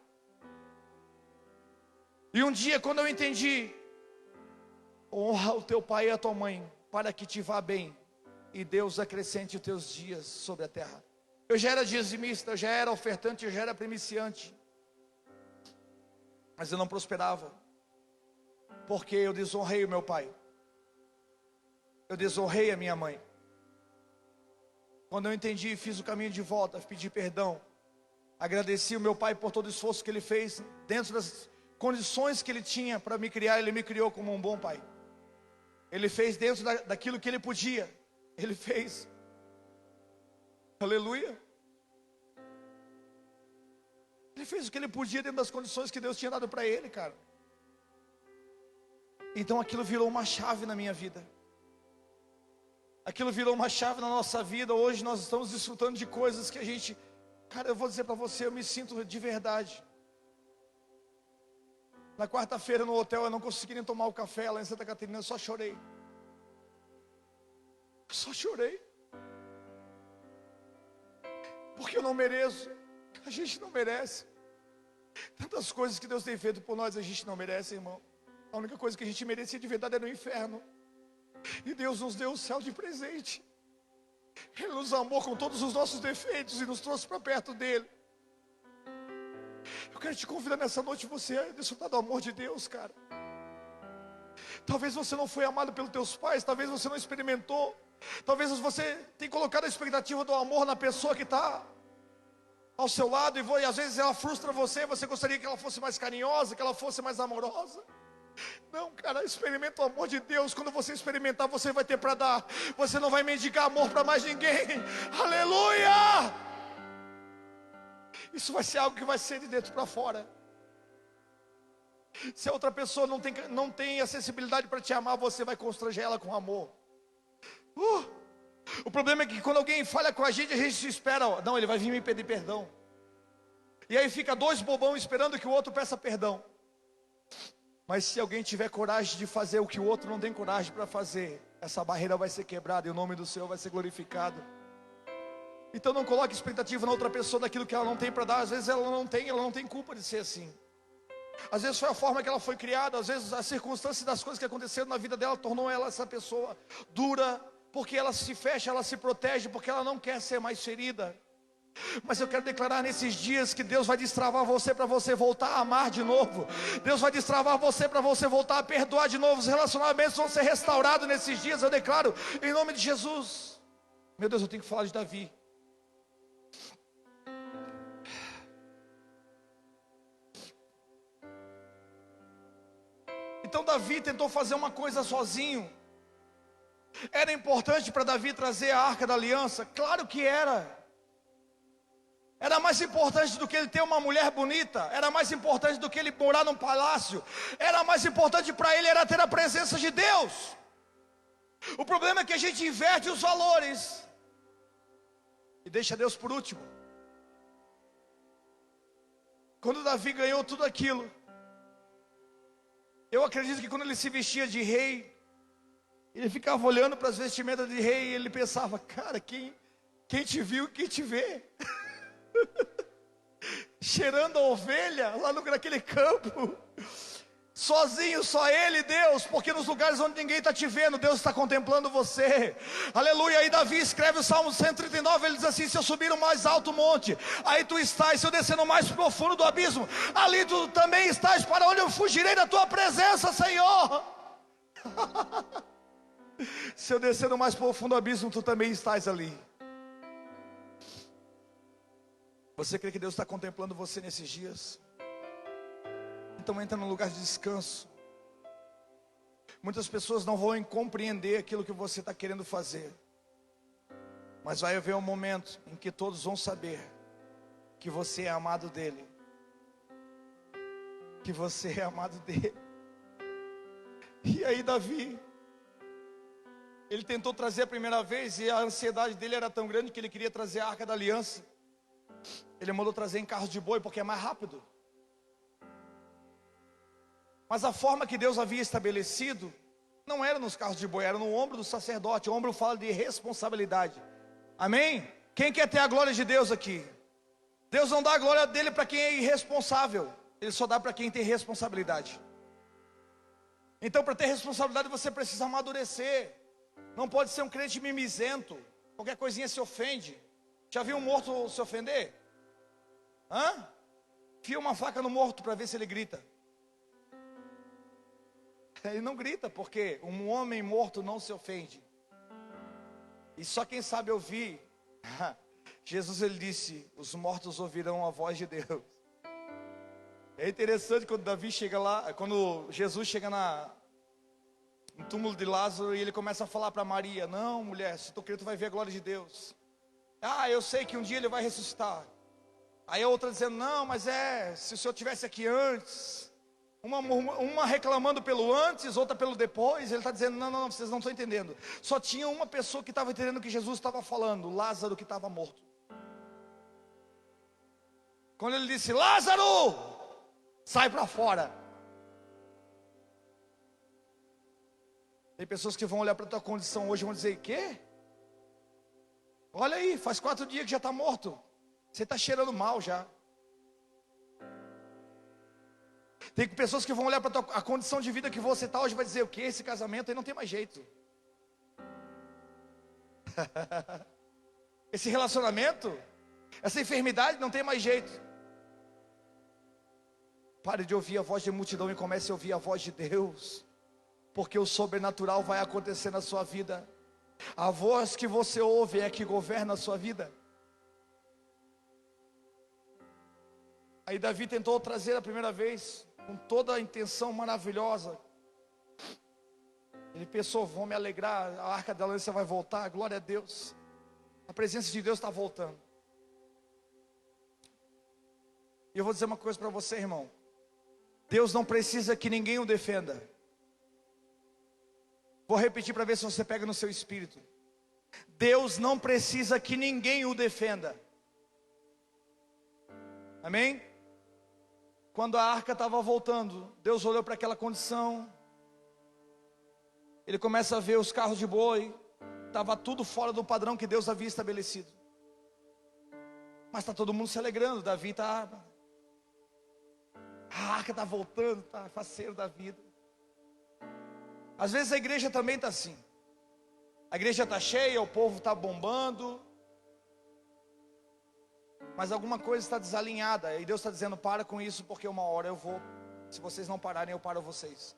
A: E um dia, quando eu entendi: honra o teu pai e a tua mãe, para que te vá bem, e Deus acrescente os teus dias sobre a terra. Eu já era dizimista, eu já era ofertante, eu já era primiciante, mas eu não prosperava, porque eu desonrei o meu pai, eu desonrei a minha mãe. Quando eu entendi, fiz o caminho de volta, pedi perdão, agradeci o meu pai por todo o esforço que ele fez, dentro das condições que ele tinha para me criar. Ele me criou como um bom pai. Ele fez dentro daquilo que ele podia. Ele fez. Aleluia. Ele fez o que ele podia dentro das condições que Deus tinha dado para ele, cara. Então aquilo virou uma chave na minha vida. Aquilo virou uma chave na nossa vida. Hoje nós estamos desfrutando de coisas que a gente... Cara, eu vou dizer para você, eu me sinto de verdade. Na quarta-feira no hotel eu não consegui nem tomar o café lá em Santa Catarina, eu só chorei. Eu só chorei. Porque eu não mereço. A gente não merece. Tantas coisas que Deus tem feito por nós, a gente não merece, irmão. A única coisa que a gente merecia de verdade era o inferno. E Deus nos deu o céu de presente. Ele nos amou com todos os nossos defeitos e nos trouxe para perto dele. Eu quero te convidar nessa noite você a desfrutar do amor de Deus, cara. Talvez você não foi amado pelos teus pais, talvez você não experimentou. Talvez você tenha colocado a expectativa do amor na pessoa que está ao seu lado e às vezes ela frustra você. Você gostaria que ela fosse mais carinhosa, que ela fosse mais amorosa. Não, cara, experimenta o amor de Deus. Quando você experimentar, você vai ter para dar. Você não vai mendigar amor para mais ninguém. Aleluia! Isso vai ser algo que vai ser de dentro para fora. Se a outra pessoa não tem acessibilidade para te amar, você vai constranger ela com amor. O problema é que quando alguém falha com a gente se espera, ó, não, ele vai vir me pedir perdão. E aí fica dois bobão esperando que o outro peça perdão. Mas se alguém tiver coragem de fazer o que o outro não tem coragem para fazer, essa barreira vai ser quebrada e o nome do Senhor vai ser glorificado. Então não coloque expectativa na outra pessoa daquilo que ela não tem para dar. Às vezes ela não tem culpa de ser assim. Às vezes foi a forma que ela foi criada. Às vezes as circunstâncias das coisas que aconteceram na vida dela tornou ela essa pessoa dura, porque ela se fecha, ela se protege, porque ela não quer ser mais ferida. Mas eu quero declarar nesses dias que Deus vai destravar você para você voltar a amar de novo. Deus vai destravar você para você voltar a perdoar de novo. Os relacionamentos vão ser restaurados nesses dias. Eu declaro em nome de Jesus. Meu Deus, eu tenho que falar de Davi. Então Davi tentou fazer uma coisa sozinho. Era importante para Davi trazer a Arca da Aliança? Claro que era. Era mais importante do que ele ter uma mulher bonita. Era mais importante do que ele morar num palácio. Era mais importante para ele era ter a presença de Deus. O problema é que a gente inverte os valores e deixa Deus por último. Quando Davi ganhou tudo aquilo, eu acredito que quando ele se vestia de rei, ele ficava olhando para as vestimentas de rei e ele pensava, cara, quem te viu, quem te vê? Cheirando a ovelha lá naquele campo, sozinho, só ele, Deus, porque nos lugares onde ninguém está te vendo, Deus está contemplando você. Aleluia. Aí Davi escreve o Salmo 139, ele diz assim: se eu subir no mais alto monte, aí tu estás. Se eu descer no mais profundo do abismo, ali tu também estás. Para onde eu fugirei da tua presença, Senhor? Se eu descer no mais profundo do abismo, tu também estás ali. Você crê que Deus está contemplando você nesses dias? Então entra num lugar de descanso. Muitas pessoas não vão compreender aquilo que você está querendo fazer, mas vai haver um momento em que todos vão saber que você é amado dele. Que você é amado dele. E aí Davi, ele tentou trazer a primeira vez e a ansiedade dele era tão grande que ele queria trazer a Arca da Aliança. Ele mandou trazer em carros de boi porque é mais rápido. Mas a forma que Deus havia estabelecido não era nos carros de boi, era no ombro do sacerdote. O ombro fala de responsabilidade. Amém? Quem quer ter a glória de Deus aqui? Deus não dá a glória dele para quem é irresponsável. Ele só dá para quem tem responsabilidade. Então, para ter responsabilidade, você precisa amadurecer. Não pode ser um crente mimizento. Qualquer coisinha se ofende. Já viu um morto se ofender? Fia uma faca no morto para ver se ele grita. Ele não grita porque um homem morto não se ofende. E só quem sabe ouvir. Jesus, ele disse: os mortos ouvirão a voz de Deus. É interessante quando Davi chega lá, quando Jesus chega no túmulo de Lázaro e ele começa a falar para Maria: não, mulher, se tu crer, tu vai ver a glória de Deus. Eu sei que um dia ele vai ressuscitar. Aí a outra dizendo: não, mas se o senhor tivesse aqui antes. Uma reclamando pelo antes, outra pelo depois. Ele está dizendo: não, vocês não estão entendendo. Só tinha uma pessoa que estava entendendo o que Jesus estava falando: Lázaro, que estava morto. Quando ele disse: Lázaro, sai para fora. Tem pessoas que vão olhar para a tua condição hoje e vão dizer: quê? Olha aí, faz 4 dias que já está morto. Você está cheirando mal já. Tem pessoas que vão olhar para a condição de vida que você está hoje e vai dizer: o que? Esse casamento aí não tem mais jeito. Esse relacionamento, essa enfermidade não tem mais jeito. Pare de ouvir a voz de multidão e comece a ouvir a voz de Deus, porque o sobrenatural vai acontecer na sua vida. A voz que você ouve é que governa a sua vida. Aí Davi tentou trazer a primeira vez, com toda a intenção maravilhosa. Ele pensou: vou me alegrar, a arca da aliança vai voltar, glória a Deus. A presença de Deus está voltando. E eu vou dizer uma coisa para você, irmão. Deus não precisa que ninguém o defenda. Vou repetir para ver se você pega no seu espírito. Deus não precisa que ninguém o defenda. Amém? Quando a arca estava voltando, Deus olhou para aquela condição. Ele começa a ver os carros de boi. Estava tudo fora do padrão que Deus havia estabelecido. Mas está todo mundo se alegrando. Davi está... A arca está voltando, está faceiro da vida. Às vezes a igreja também está assim. A igreja está cheia, o povo está bombando. Mas alguma coisa está desalinhada. E Deus está dizendo: para com isso, porque uma hora eu vou. Se vocês não pararem, eu paro vocês.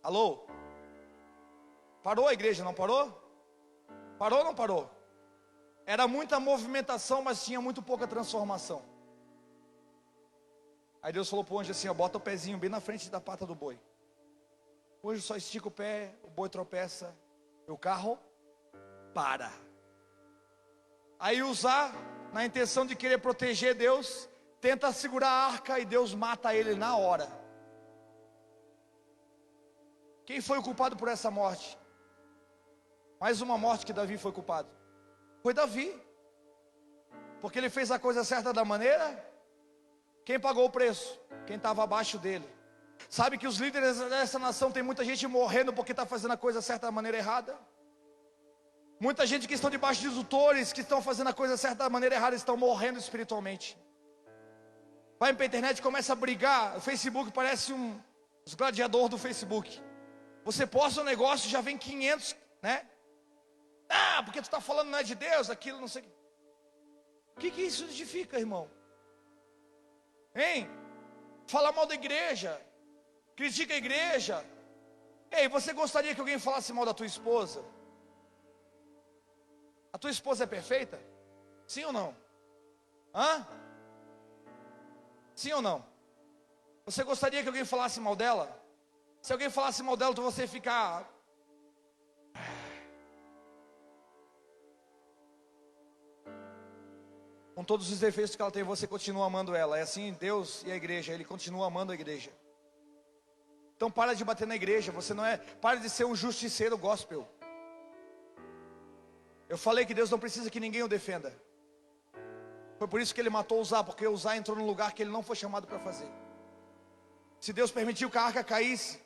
A: Alô? Parou a igreja, não parou? Parou ou não parou? Era muita movimentação, mas tinha muito pouca transformação. Aí Deus falou para o anjo assim: ó, bota o pezinho bem na frente da pata do boi. O anjo só estica o pé, o boi tropeça, e o carro para. Aí Uzá, na intenção de querer proteger Deus, tenta segurar a arca e Deus mata ele na hora. Quem foi o culpado por essa morte? Mais uma morte que Davi foi culpado. Foi Davi. Porque ele fez a coisa certa da maneira. Quem pagou o preço? Quem estava abaixo dele. Sabe que os líderes dessa nação, tem muita gente morrendo porque está fazendo a coisa certa da maneira errada. Muita gente que estão debaixo de tutores, que estão fazendo a coisa certa da maneira errada, estão morrendo espiritualmente. Vai para a internet e começa a brigar. O Facebook parece os gladiadores do Facebook. Você posta um negócio, já vem 500, né? Ah, porque tu está falando não é de Deus, aquilo não sei. O que isso edifica, irmão? Hein? Fala mal da igreja, critica a igreja. Ei, você gostaria que alguém falasse mal da tua esposa? A tua esposa é perfeita? Sim ou não? Hã? Sim ou não? Você gostaria que alguém falasse mal dela? Se alguém falasse mal dela, você ficar... Com todos os defeitos que ela tem, você continua amando ela. É assim Deus e a igreja, Ele continua amando a igreja. Então para de bater na igreja. Você não é... Para de ser um justiceiro gospel. Eu falei que Deus não precisa que ninguém o defenda. Foi por isso que Ele matou Uzá, porque Uzá entrou num lugar que ele não foi chamado para fazer. Se Deus permitiu que a arca caísse,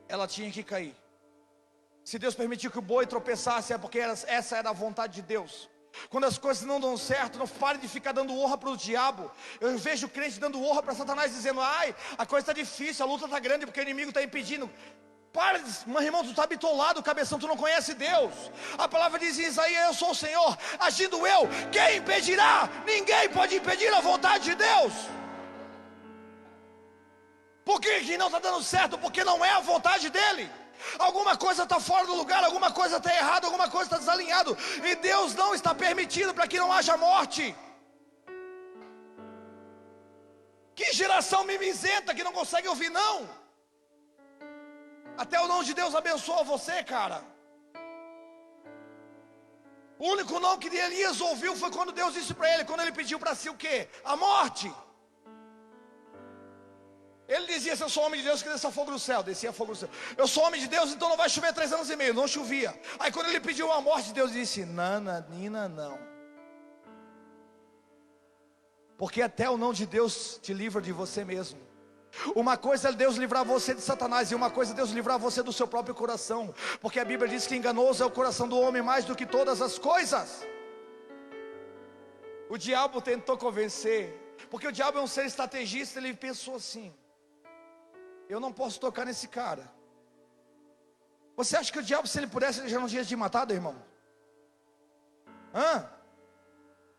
A: ela tinha que cair. Se Deus permitiu que o boi tropeçasse, é porque essa era a vontade de Deus. Quando as coisas não dão certo, não pare de ficar dando honra para o diabo. Eu vejo crente dando honra para Satanás, dizendo: ai, a coisa está difícil, a luta está grande, porque o inimigo está impedindo. Para, meu irmão, tu está bitolado, cabeção, tu não conhece Deus. A palavra diz em Isaías: eu sou o Senhor, agindo eu, quem impedirá? Ninguém pode impedir a vontade de Deus. Por que não está dando certo? Porque não é a vontade dEle. Alguma coisa está fora do lugar, alguma coisa está errada, alguma coisa está desalinhado. E Deus não está permitindo para que não haja morte. Que geração mimizenta que não consegue ouvir não. Até o não de Deus abençoa você, cara. O único não que Elias ouviu foi quando Deus disse para ele, quando ele pediu para si o quê? A morte. Ele dizia: se eu sou homem de Deus, que desça fogo do céu. Descia fogo do céu. Eu sou homem de Deus, então não vai chover 3 anos e meio. Não chovia. Aí quando ele pediu a morte, Deus disse: Nina, não. Porque até o não de Deus te livra de você mesmo. Uma coisa é Deus livrar você de Satanás, e uma coisa é Deus livrar você do seu próprio coração. Porque a Bíblia diz que enganoso é o coração do homem mais do que todas as coisas. O diabo tentou convencer, porque o diabo é um ser estrategista. Ele pensou assim: eu não posso tocar nesse cara. Você acha que o diabo, se ele pudesse, ele já não tinha te matado, irmão?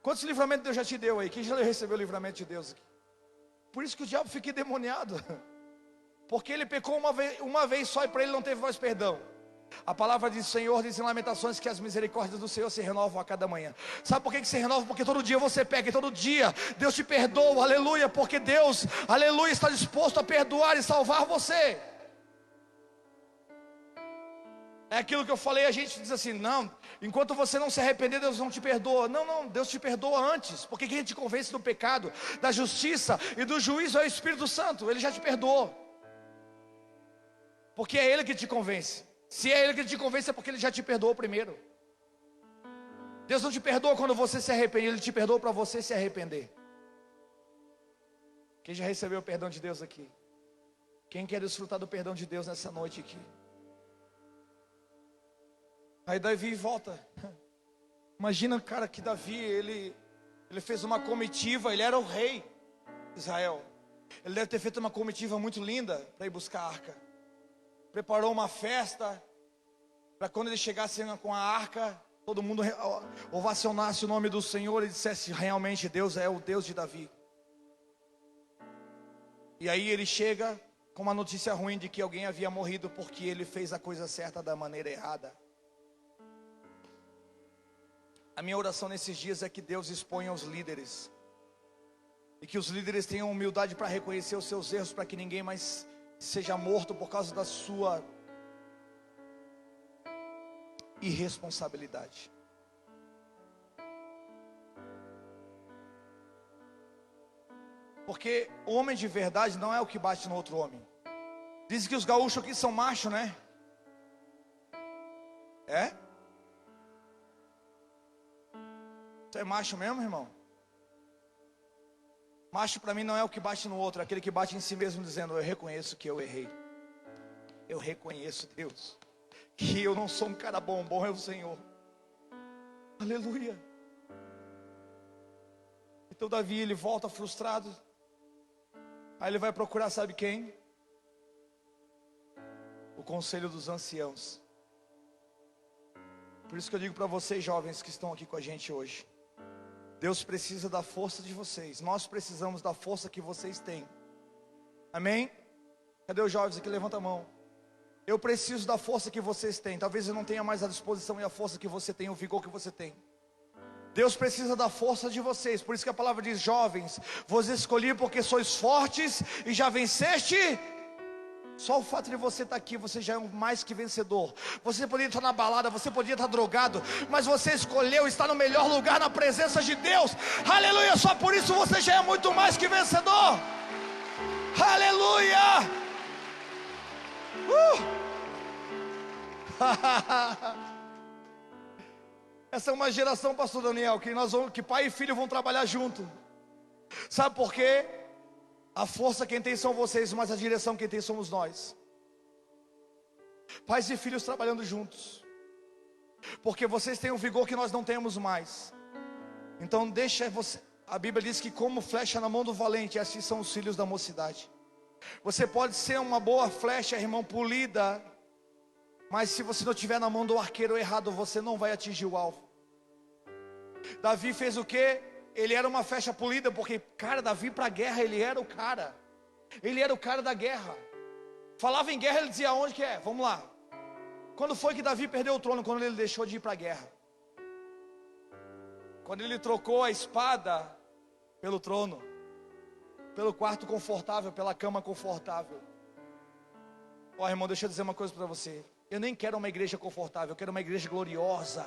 A: Quantos livramentos Deus já te deu aí? Quem já recebeu o livramento de Deus aqui? Por isso que o diabo fica endemoniado, porque ele pecou uma vez só, e para ele não teve mais perdão. A palavra do Senhor diz em Lamentações que as misericórdias do Senhor se renovam a cada manhã. Sabe por que se renovam? Porque todo dia você peca, e todo dia Deus te perdoa, aleluia. Porque Deus, aleluia, está disposto a perdoar e salvar você. É aquilo que eu falei, a gente diz assim: não, enquanto você não se arrepender, Deus não te perdoa. Não, Deus te perdoa antes. Porque quem te convence do pecado, da justiça e do juízo é o Espírito Santo. Ele já te perdoou, porque é Ele que te convence. Se é Ele que te convence, é porque Ele já te perdoou primeiro. Deus não te perdoa quando você se arrepende, Ele te perdoa para você se arrepender. Quem já recebeu o perdão de Deus aqui? Quem quer desfrutar do perdão de Deus nessa noite aqui? Aí Davi volta. Imagina, cara, que Davi, ele fez uma comitiva. Ele era o rei de Israel. Ele deve ter feito uma comitiva muito linda para ir buscar a arca. Preparou uma festa para quando ele chegasse com a arca, todo mundo ovacionasse o nome do Senhor e dissesse: realmente Deus é o Deus de Davi. E aí ele chega com uma notícia ruim de que alguém havia morrido porque ele fez a coisa certa da maneira errada. A minha oração nesses dias é que Deus exponha os líderes, e que os líderes tenham humildade para reconhecer os seus erros, para que ninguém mais seja morto por causa da sua irresponsabilidade. Porque o homem de verdade não é o que bate no outro homem. Dizem que os gaúchos aqui são machos, né? É? Você é macho mesmo, irmão? Macho para mim não é o que bate no outro, é aquele que bate em si mesmo dizendo: eu reconheço que eu errei. Eu reconheço, Deus, que eu não sou um cara bom, bom é o Senhor. Aleluia. Então Davi, ele volta frustrado. Aí ele vai procurar, sabe quem? O conselho dos anciãos. Por isso que eu digo para vocês, jovens que estão aqui com a gente hoje: Deus precisa da força de vocês. Nós precisamos da força que vocês têm. Amém? Cadê os jovens aqui? Levanta a mão. Eu preciso da força que vocês têm. Talvez eu não tenha mais a disposição e a força que você tem, o vigor que você tem. Deus precisa da força de vocês. Por isso que a palavra diz: jovens, vos escolhi porque sois fortes e já venceste. Só o fato de você estar aqui, você já é um mais que vencedor. Você podia estar na balada, você podia estar drogado, mas você escolheu estar no melhor lugar, na presença de Deus. Aleluia, só por isso você já é muito mais que vencedor. Aleluia. Essa é uma geração, pastor Daniel, que pai e filho vão trabalhar junto. Sabe por quê? A força quem tem são vocês, mas a direção quem tem somos nós. Pais e filhos trabalhando juntos, porque vocês têm um vigor que nós não temos mais. Então deixa você. A Bíblia diz que como flecha na mão do valente, assim são os filhos da mocidade. Você pode ser uma boa flecha, irmão, polida, mas se você não tiver na mão do arqueiro errado, você não vai atingir o alvo. Davi fez o quê? Ele era uma flecha polida, porque, cara, Davi para a guerra, ele era o cara. Ele era o cara da guerra. Falava em guerra, ele dizia: onde que é? Vamos lá. Quando foi que Davi perdeu o trono? Quando ele deixou de ir para a guerra. Quando ele trocou a espada pelo trono, pelo quarto confortável, pela cama confortável. Ó, irmão, deixa eu dizer uma coisa para você. Eu nem quero uma igreja confortável, eu quero uma igreja gloriosa,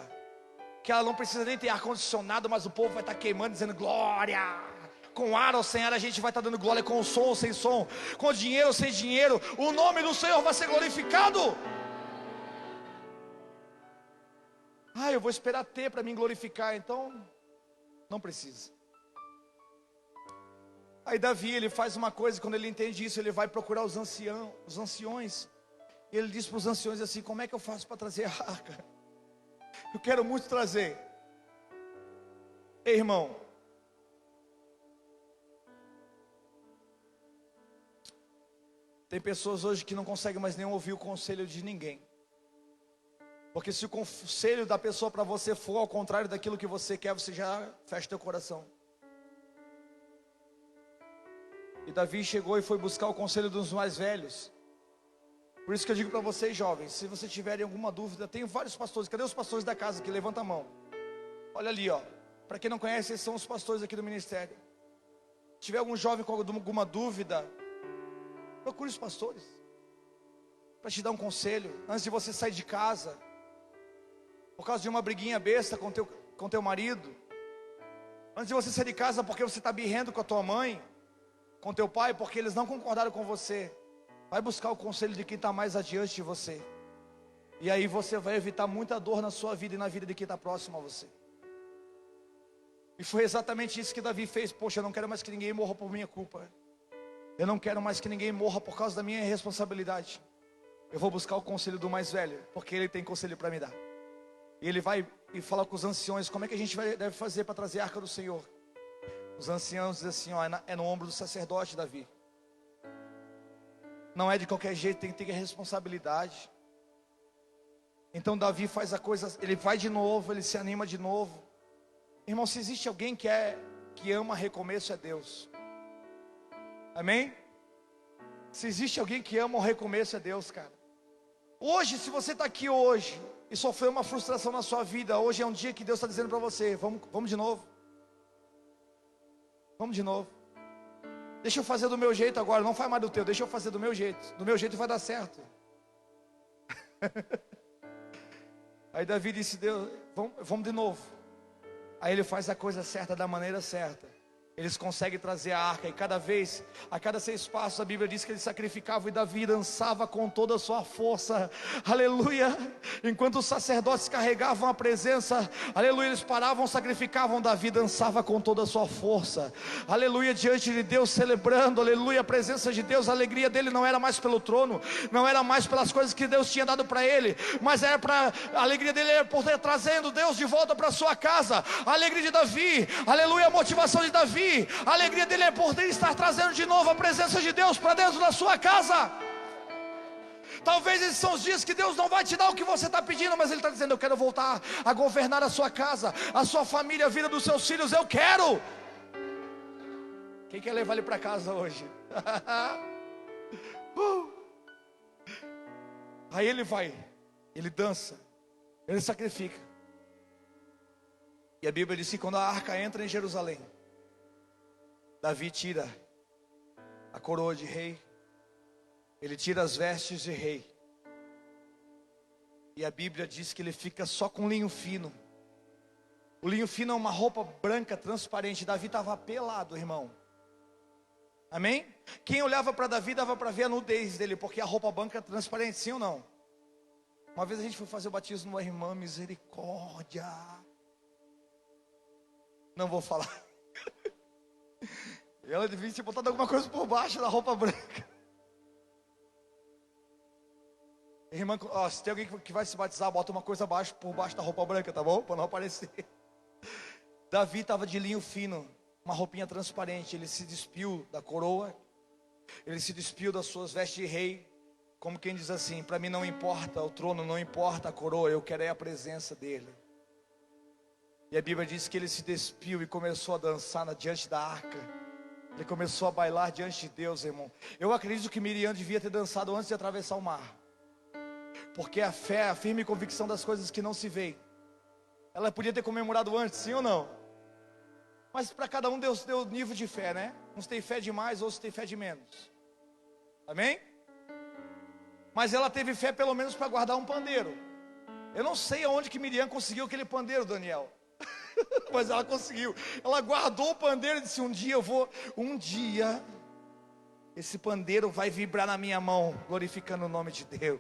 A: que ela não precisa nem ter ar-condicionado, mas o povo vai estar queimando, dizendo glória. Com ar ou sem ar, a gente vai estar dando glória, com som ou sem som, com dinheiro ou sem dinheiro, o nome do Senhor vai ser glorificado. Eu vou esperar ter para me glorificar, então não precisa. Aí Davi, ele faz uma coisa, quando ele entende isso, ele vai procurar os anciões. E ele diz para os anciões assim: como é que eu faço para trazer a arca? Eu quero muito trazer. Ei, irmão, tem pessoas hoje que não conseguem mais nem ouvir o conselho de ninguém. Porque se o conselho da pessoa para você for ao contrário daquilo que você quer, você já fecha teu coração. E Davi chegou e foi buscar o conselho dos mais velhos. Por isso que eu digo para vocês, jovens, se vocês tiverem alguma dúvida, tem vários pastores. Cadê os pastores da casa aqui? Levanta a mão. Olha ali, ó. Para quem não conhece, esses são os pastores aqui do ministério. Se tiver algum jovem com alguma dúvida, procure os pastores para te dar um conselho antes de você sair de casa, por causa de uma briguinha besta com teu marido, antes de você sair de casa porque você está birrendo com a tua mãe, com teu pai, porque eles não concordaram com você. Vai buscar o conselho de quem está mais adiante de você, e aí você vai evitar muita dor na sua vida e na vida de quem está próximo a você. E foi exatamente isso que Davi fez. Poxa, eu não quero mais que ninguém morra por minha culpa. Eu não quero mais que ninguém morra por causa da minha irresponsabilidade. Eu vou buscar o conselho do mais velho, porque ele tem conselho para me dar. E ele vai e fala com os anciões: como é que a gente deve fazer para trazer a arca do Senhor? Os anciãos dizem assim: ó, é no ombro do sacerdote Davi. Não é de qualquer jeito, tem que ter responsabilidade. Então Davi faz a coisa, ele vai de novo, ele se anima de novo. Irmão, se existe alguém que ama recomeço, é Deus. Amém? Se existe alguém que ama o recomeço, é Deus, cara. Hoje, se você está aqui hoje e sofreu uma frustração na sua vida, hoje é um dia que Deus está dizendo para você: vamos de novo. Vamos de novo. Deixa eu fazer do meu jeito agora, não faz mais do teu, deixa eu fazer do meu jeito. Do meu jeito vai dar certo. Aí Davi disse: Deus, vamos de novo. Aí ele faz a coisa certa da maneira certa. Eles conseguem trazer a arca, e a cada 6 passos, a Bíblia diz que ele sacrificava, e Davi dançava com toda a sua força, aleluia. Enquanto os sacerdotes carregavam a presença, aleluia, eles paravam, sacrificavam, Davi dançava com toda a sua força, aleluia, diante de Deus, celebrando, aleluia, a presença de Deus. A alegria dele não era mais pelo trono, não era mais pelas coisas que Deus tinha dado para ele, mas a alegria dele era por ter trazendo Deus de volta para sua casa. A alegria de Davi, aleluia, a motivação de Davi, a alegria dele é por estar trazendo de novo a presença de Deus para dentro da sua casa. Talvez esses são os dias que Deus não vai te dar o que você está pedindo, mas Ele está dizendo: eu quero voltar a governar a sua casa, a sua família, a vida dos seus filhos. Eu quero. Quem quer levar ele para casa hoje? Aí ele vai, ele dança, ele sacrifica. E a Bíblia diz que quando a arca entra em Jerusalém, Davi tira a coroa de rei, ele tira as vestes de rei, e a Bíblia diz que ele fica só com linho fino. O linho fino é uma roupa branca transparente. Davi estava pelado, irmão. Amém? Quem olhava para Davi dava para ver a nudez dele, porque a roupa branca é transparente, sim ou não? Uma vez a gente foi fazer o batismo numa irmã, misericórdia, não vou falar. Ela devia ter botado alguma coisa por baixo da roupa branca. Irmã, ó, se tem alguém que vai se batizar, bota uma coisa por baixo da roupa branca, tá bom? Para não aparecer. Davi estava de linho fino, uma roupinha transparente. Ele se despiu da coroa, ele se despiu das suas vestes de rei, como quem diz assim: para mim não importa o trono, não importa a coroa, eu quero é a presença dele. E a Bíblia diz que ele se despiu e começou a dançar diante da arca. Ele começou a bailar diante de Deus, irmão. Eu acredito que Miriam devia ter dançado antes de atravessar o mar, porque a fé, a firme convicção das coisas que não se veem. Ela podia ter comemorado antes, sim ou não? Mas para cada um Deus deu nível de fé, né? Uns têm fé de mais, outros têm fé de menos. Amém? Mas ela teve fé pelo menos para guardar um pandeiro. Eu não sei aonde que Miriam conseguiu aquele pandeiro, Daniel. Mas ela conseguiu. Ela guardou o pandeiro e disse: um dia esse pandeiro vai vibrar na minha mão, glorificando o nome de Deus.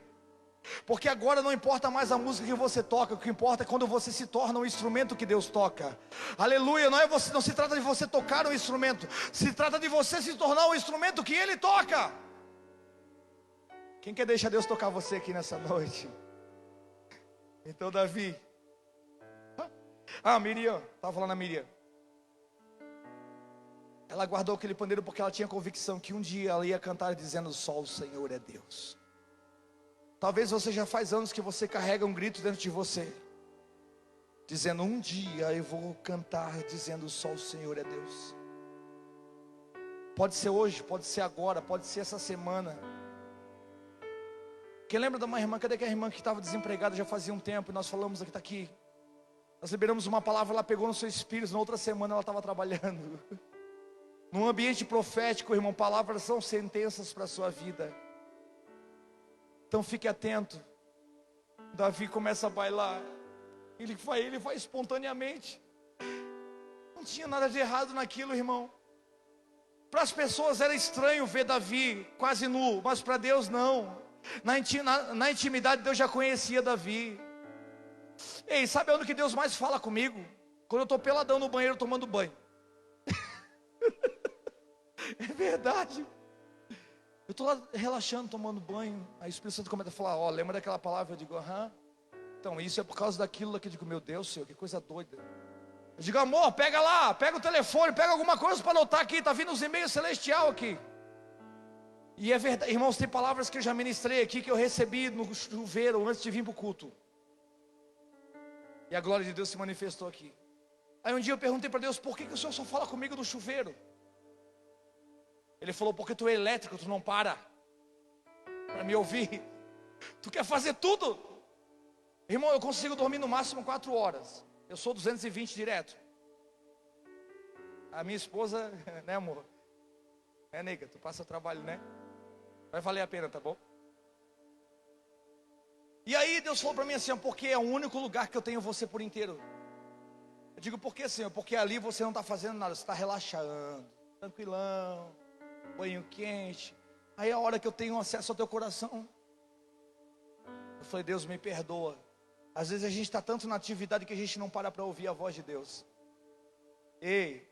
A: Porque agora não importa mais a música que você toca, o que importa é quando você se torna um instrumento que Deus toca. Aleluia, não se trata de você tocar um instrumento, se trata de você se tornar um instrumento que Ele toca. Quem quer deixar Deus tocar você aqui nessa noite? Então Davi, Miriam, estava falando a Miriam, ela guardou aquele pandeiro porque ela tinha convicção que um dia ela ia cantar dizendo: só o Senhor é Deus. Talvez você já faz anos que você carrega um grito dentro de você, dizendo: um dia eu vou cantar dizendo: só o Senhor é Deus. Pode ser hoje, pode ser agora, pode ser essa semana. Quem lembra de uma irmã? Cadê aquela irmã que estava desempregada já fazia um tempo? E nós falamos aqui, está aqui. Nós liberamos uma palavra, ela pegou no seu espírito. Na outra semana ela estava trabalhando. Num ambiente profético, irmão, palavras são sentenças para a sua vida. Então fique atento. Davi começa a bailar. Ele vai espontaneamente. Não tinha nada de errado naquilo, irmão. Para as pessoas era estranho ver Davi quase nu, mas para Deus não. Na intimidade Deus já conhecia Davi. Ei, sabe onde que Deus mais fala comigo? Quando eu estou peladão no banheiro tomando banho. É verdade. Eu estou lá relaxando, tomando banho. Aí o Espírito Santo começa a falar: lembra daquela palavra? Eu digo: aham. Então isso é por causa daquilo que eu digo: meu Deus, Senhor, que coisa doida. Eu digo: amor, pega lá, pega o telefone, pega alguma coisa para anotar aqui, está vindo os e-mails celestial aqui. E é verdade, irmãos, tem palavras que eu já ministrei aqui, que eu recebi no chuveiro antes de vir para o culto. E a glória de Deus se manifestou aqui. Aí um dia eu perguntei para Deus: por que o Senhor só fala comigo no chuveiro? Ele falou: porque tu é elétrico, tu não para me ouvir. Tu quer fazer tudo. Irmão, eu consigo dormir no máximo 4 horas. Eu sou 220 direto. A minha esposa, né, amor? Nega, tu passa trabalho, né? Vai valer a pena, tá bom? E aí Deus falou para mim assim: porque é o único lugar que eu tenho você por inteiro. Eu digo: por que, Senhor? Porque ali você não está fazendo nada, você está relaxando, tranquilão, banho quente. Aí a hora que eu tenho acesso ao teu coração, eu falei: Deus, me perdoa. Às vezes a gente está tanto na atividade que a gente não para ouvir a voz de Deus. Ei,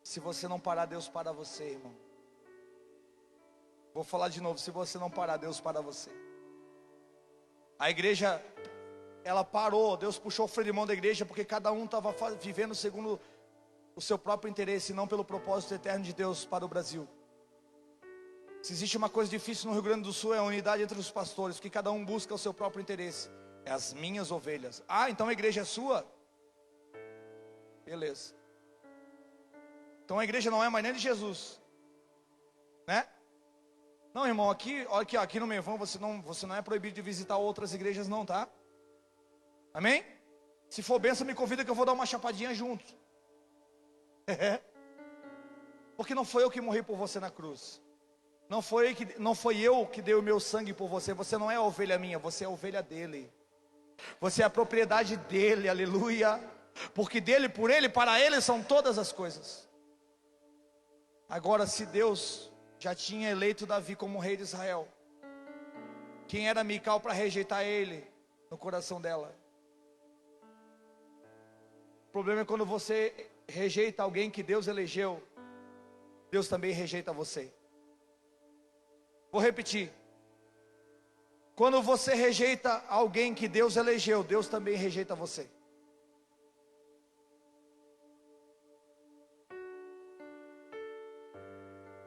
A: se você não parar, Deus para você, irmão. Vou falar de novo: se você não parar, Deus para você. A igreja, ela parou, Deus puxou o freio de mão da igreja, porque cada um estava vivendo segundo o seu próprio interesse, e não pelo propósito eterno de Deus para o Brasil. Se existe uma coisa difícil no Rio Grande do Sul, é a unidade entre os pastores, que cada um busca o seu próprio interesse. É as minhas ovelhas. Então a igreja é sua? Beleza. Então a igreja não é mais nem de Jesus, né? Não, irmão, aqui no Mevão você não é proibido de visitar outras igrejas não, tá? Amém? Se for benção, me convida que eu vou dar uma chapadinha junto. Porque não foi eu que morri por você na cruz. Não foi eu que dei o meu sangue por você. Você não é a ovelha minha, você é a ovelha dele. Você é a propriedade dele, aleluia. Porque dele, por ele, para ele são todas as coisas. Agora, se Deus já tinha eleito Davi como rei de Israel, quem era Mical para rejeitar ele no coração dela? O problema é quando você rejeita alguém que Deus elegeu, Deus também rejeita você. Vou repetir: quando você rejeita alguém que Deus elegeu, Deus também rejeita você.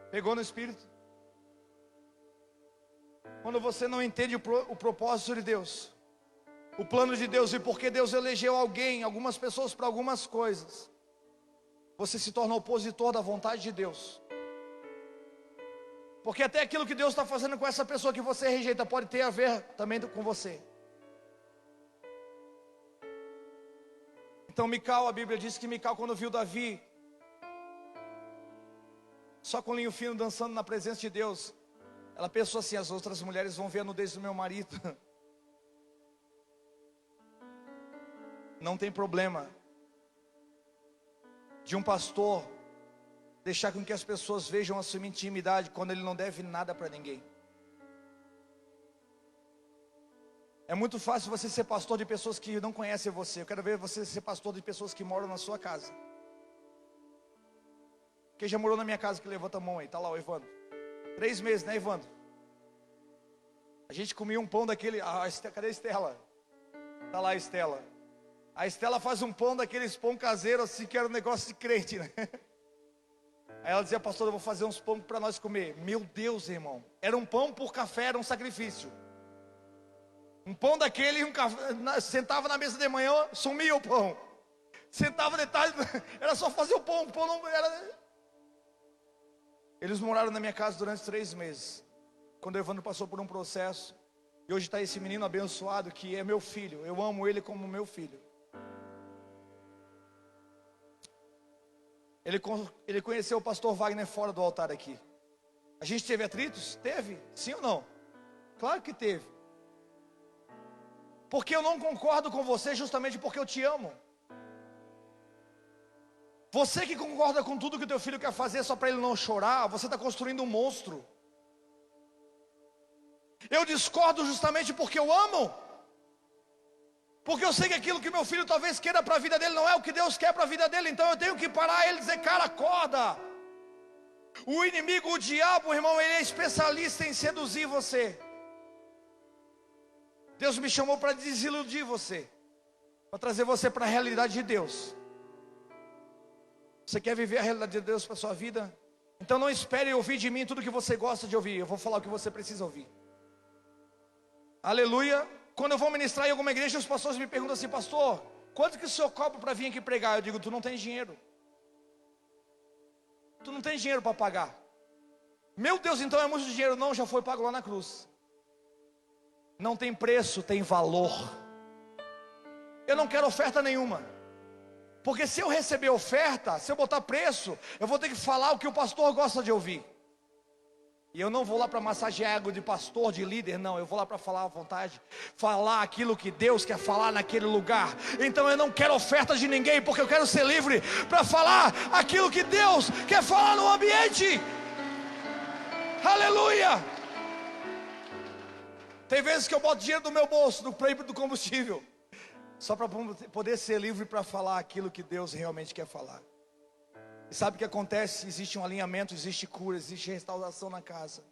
A: Pegou no espírito? Quando você não entende o propósito de Deus, o plano de Deus, e porque Deus elegeu algumas pessoas para algumas coisas, você se torna opositor da vontade de Deus. Porque até aquilo que Deus está fazendo com essa pessoa que você rejeita pode ter a ver também com você. Então Mical, a Bíblia diz que Mical, quando viu Davi só com linho fino dançando na presença de Deus, ela pensou assim: as outras mulheres vão ver a nudez do meu marido. Não tem problema de um pastor deixar com que as pessoas vejam a sua intimidade quando ele não deve nada para ninguém. É muito fácil você ser pastor de pessoas que não conhecem você. Eu quero ver você ser pastor de pessoas que moram na sua casa. Quem já morou na minha casa que levanta a mão aí? Tá lá o Evandro. 3 meses, né, Evandro? A gente comia um pão daquele... cadê a Estela? Tá lá a Estela. A Estela faz um pão daqueles pão caseiro assim, que era um negócio de crente, né? Aí ela dizia, pastor, eu vou fazer uns pão para nós comer. Meu Deus, irmão. Era um pão por café, era um sacrifício. Um pão daquele, sentava na mesa de manhã, sumia o pão. Sentava de tarde, era só fazer o pão não era... Eles moraram na minha casa durante 3 meses. Quando o Evandro passou por um processo, e hoje está esse menino abençoado, que é meu filho. Eu amo ele como meu filho. Ele conheceu o pastor Wagner fora do altar aqui. A gente teve atritos? Teve? Sim ou não? Claro que teve. Porque eu não concordo com você justamente porque eu te amo. Você que concorda com tudo que o teu filho quer fazer só para ele não chorar, você está construindo um monstro. Eu discordo justamente porque eu amo. Porque eu sei que aquilo que meu filho talvez queira para a vida dele não é o que Deus quer para a vida dele. Então eu tenho que parar ele e dizer, cara, acorda. O inimigo, o diabo, irmão, ele é especialista em seduzir você. Deus me chamou para desiludir você, para trazer você para a realidade de Deus. Você quer viver a realidade de Deus para a sua vida? Então não espere ouvir de mim tudo que você gosta de ouvir. Eu vou falar o que você precisa ouvir. Aleluia. Quando eu vou ministrar em alguma igreja, os pastores me perguntam assim, pastor, quanto que o senhor cobra para vir aqui pregar? Eu digo, tu não tens dinheiro. Tu não tens dinheiro para pagar. Meu Deus, então é muito dinheiro. Não, já foi pago lá na cruz. Não tem preço, tem valor. Eu não quero oferta nenhuma. Porque se eu receber oferta, se eu botar preço, eu vou ter que falar o que o pastor gosta de ouvir. E eu não vou lá para massagear ego de pastor, de líder, não. Eu vou lá para falar à vontade. Falar aquilo que Deus quer falar naquele lugar. Então eu não quero oferta de ninguém, porque eu quero ser livre para falar aquilo que Deus quer falar no ambiente. Aleluia! Tem vezes que eu boto dinheiro no meu bolso, do combustível, só para poder ser livre para falar aquilo que Deus realmente quer falar. E sabe o que acontece? Existe um alinhamento, existe cura, existe restauração na casa.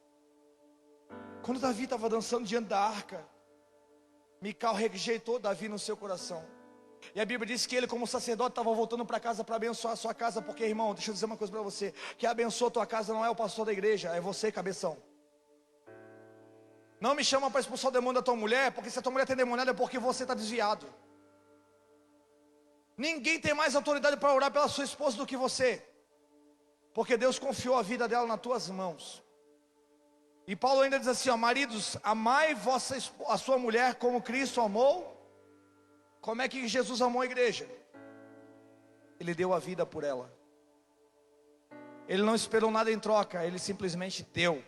A: Quando Davi estava dançando diante da arca, Mical rejeitou Davi no seu coração. E a Bíblia diz que ele, como sacerdote, estava voltando para casa para abençoar a sua casa. Porque, irmão, deixa eu dizer uma coisa para você: quem abençoa a tua casa não é o pastor da igreja, é você, cabeção. Não me chama para expulsar o demônio da tua mulher, porque se a tua mulher tem demoniado é porque você está desviado. Ninguém tem mais autoridade para orar pela sua esposa do que você, porque Deus confiou a vida dela nas tuas mãos. E Paulo ainda diz assim, ó, maridos, amai a sua mulher como Cristo amou. Como é que Jesus amou a igreja? Ele deu a vida por ela. Ele não esperou nada em troca, ele simplesmente deu.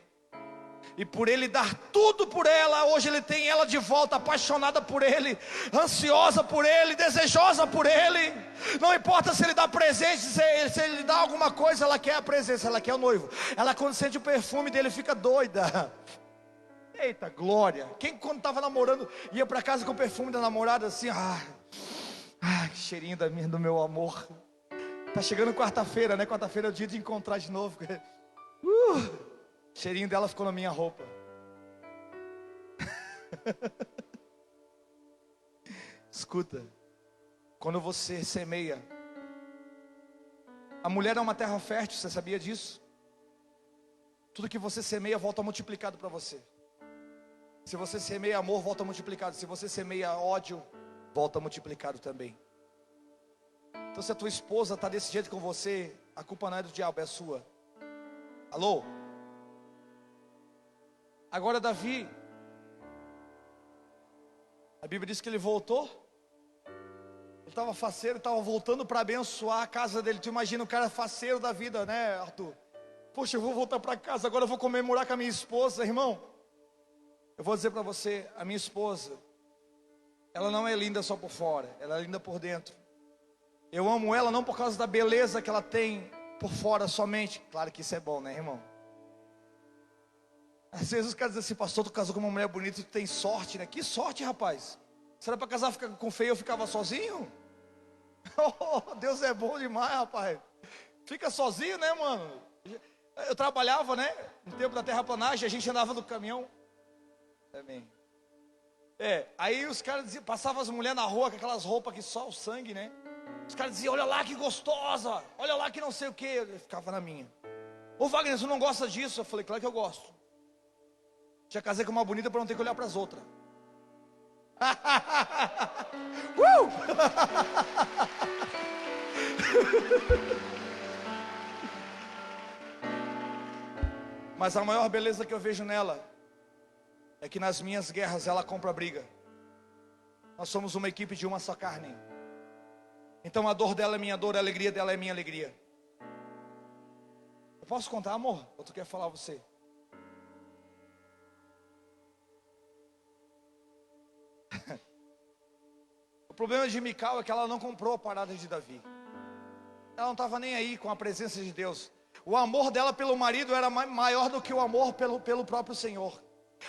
A: E por ele dar tudo por ela, hoje ele tem ela de volta, apaixonada por ele, ansiosa por ele, desejosa por ele. Não importa se ele dá presente, se ele dá alguma coisa, ela quer a presença, ela quer o noivo. Ela, quando sente o perfume dele, fica doida. Eita glória. Quem quando estava namorando ia para casa com o perfume da namorada assim, que cheirinho do meu amor. Tá chegando quarta-feira, né? Quarta-feira é o dia de encontrar de novo. Cheirinho dela ficou na minha roupa. Escuta, quando você semeia, a mulher é uma terra fértil, você sabia disso? Tudo que você semeia volta multiplicado para você. Se você semeia amor, volta multiplicado. Se você semeia ódio, volta multiplicado também. Então se a tua esposa está desse jeito com você, a culpa não é do diabo, é sua. Alô? Agora Davi, a Bíblia diz que ele voltou. Ele estava faceiro, estava voltando para abençoar a casa dele. Tu imagina o cara faceiro da vida, né, Arthur? Poxa, eu vou voltar para casa, agora eu vou comemorar com a minha esposa, irmão. Eu vou dizer para você, a minha esposa, ela não é linda só por fora, ela é linda por dentro. Eu amo ela não por causa da beleza que ela tem por fora somente. Claro que isso é bom, né, irmão? Às vezes os caras dizem assim: pastor, tu casou com uma mulher bonita, tu tem sorte, né? Que sorte, rapaz. Será para casar com feio eu ficava sozinho? Oh, Deus é bom demais, rapaz. Fica sozinho, né, mano? Eu trabalhava, né? No tempo da terraplanagem, a gente andava no caminhão. Também. Aí os caras diziam, passavam as mulheres na rua com aquelas roupas que só o sangue, né? Os caras diziam: olha lá que gostosa, olha lá que não sei o que. Eu ficava na minha. Ô Wagner, você não gosta disso? Eu falei: claro que eu gosto. Já casei com uma bonita para não ter que olhar para as outras. Mas a maior beleza que eu vejo nela é que nas minhas guerras ela compra a briga. Nós somos uma equipe de uma só carne. Então a dor dela é minha dor, a alegria dela é minha alegria. Eu posso contar, amor? Ou tu quer falar você? O problema de Mical é que ela não comprou a parada de Davi. Ela não estava nem aí com a presença de Deus. O amor dela pelo marido era maior do que o amor pelo próprio Senhor.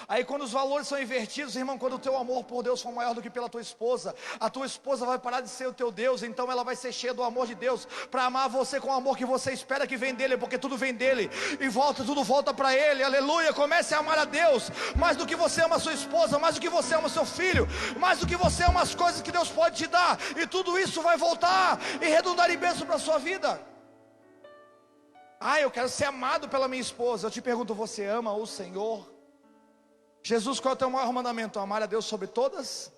A: Aí quando os valores são invertidos, irmão, quando o teu amor por Deus for maior do que pela tua esposa, a tua esposa vai parar de ser o teu Deus. Então ela vai ser cheia do amor de Deus, para amar você com o amor que você espera que vem dele, porque tudo vem dele, e tudo volta para ele, aleluia. Comece a amar a Deus, mais do que você ama a sua esposa, mais do que você ama o seu filho, mais do que você ama as coisas que Deus pode te dar, e tudo isso vai voltar e redundar em bênção para a sua vida. Eu quero ser amado pela minha esposa. Eu te pergunto, você ama o Senhor? Jesus, qual é o teu maior mandamento? Amar a Deus sobre todas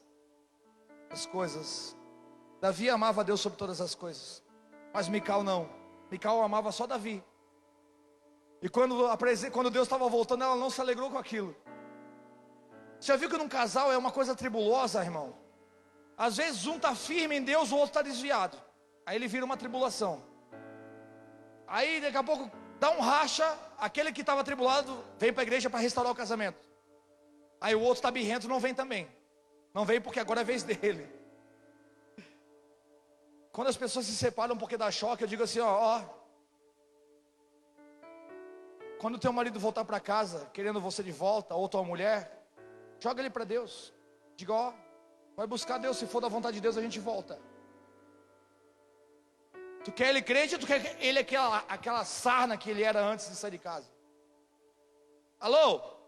A: as coisas. Davi amava a Deus sobre todas as coisas, mas Mical não. Mical amava só Davi. E quando Deus estava voltando, ela não se alegrou com aquilo. Você já viu que num casal é uma coisa tribulosa, irmão? Às vezes um está firme em Deus, o outro está desviado. Aí ele vira uma tribulação. Aí daqui a pouco dá um racha, aquele que estava atribulado vem para a igreja para restaurar o casamento. Aí o outro está birrento, não vem também. Não vem porque agora é a vez dele. Quando as pessoas se separam porque dá choque, eu digo assim, quando teu marido voltar para casa, querendo você de volta, ou tua mulher, joga ele para Deus. Diga, vai buscar Deus, se for da vontade de Deus a gente volta. Tu quer ele crente ou tu quer ele aquela sarna que ele era antes de sair de casa? Alô?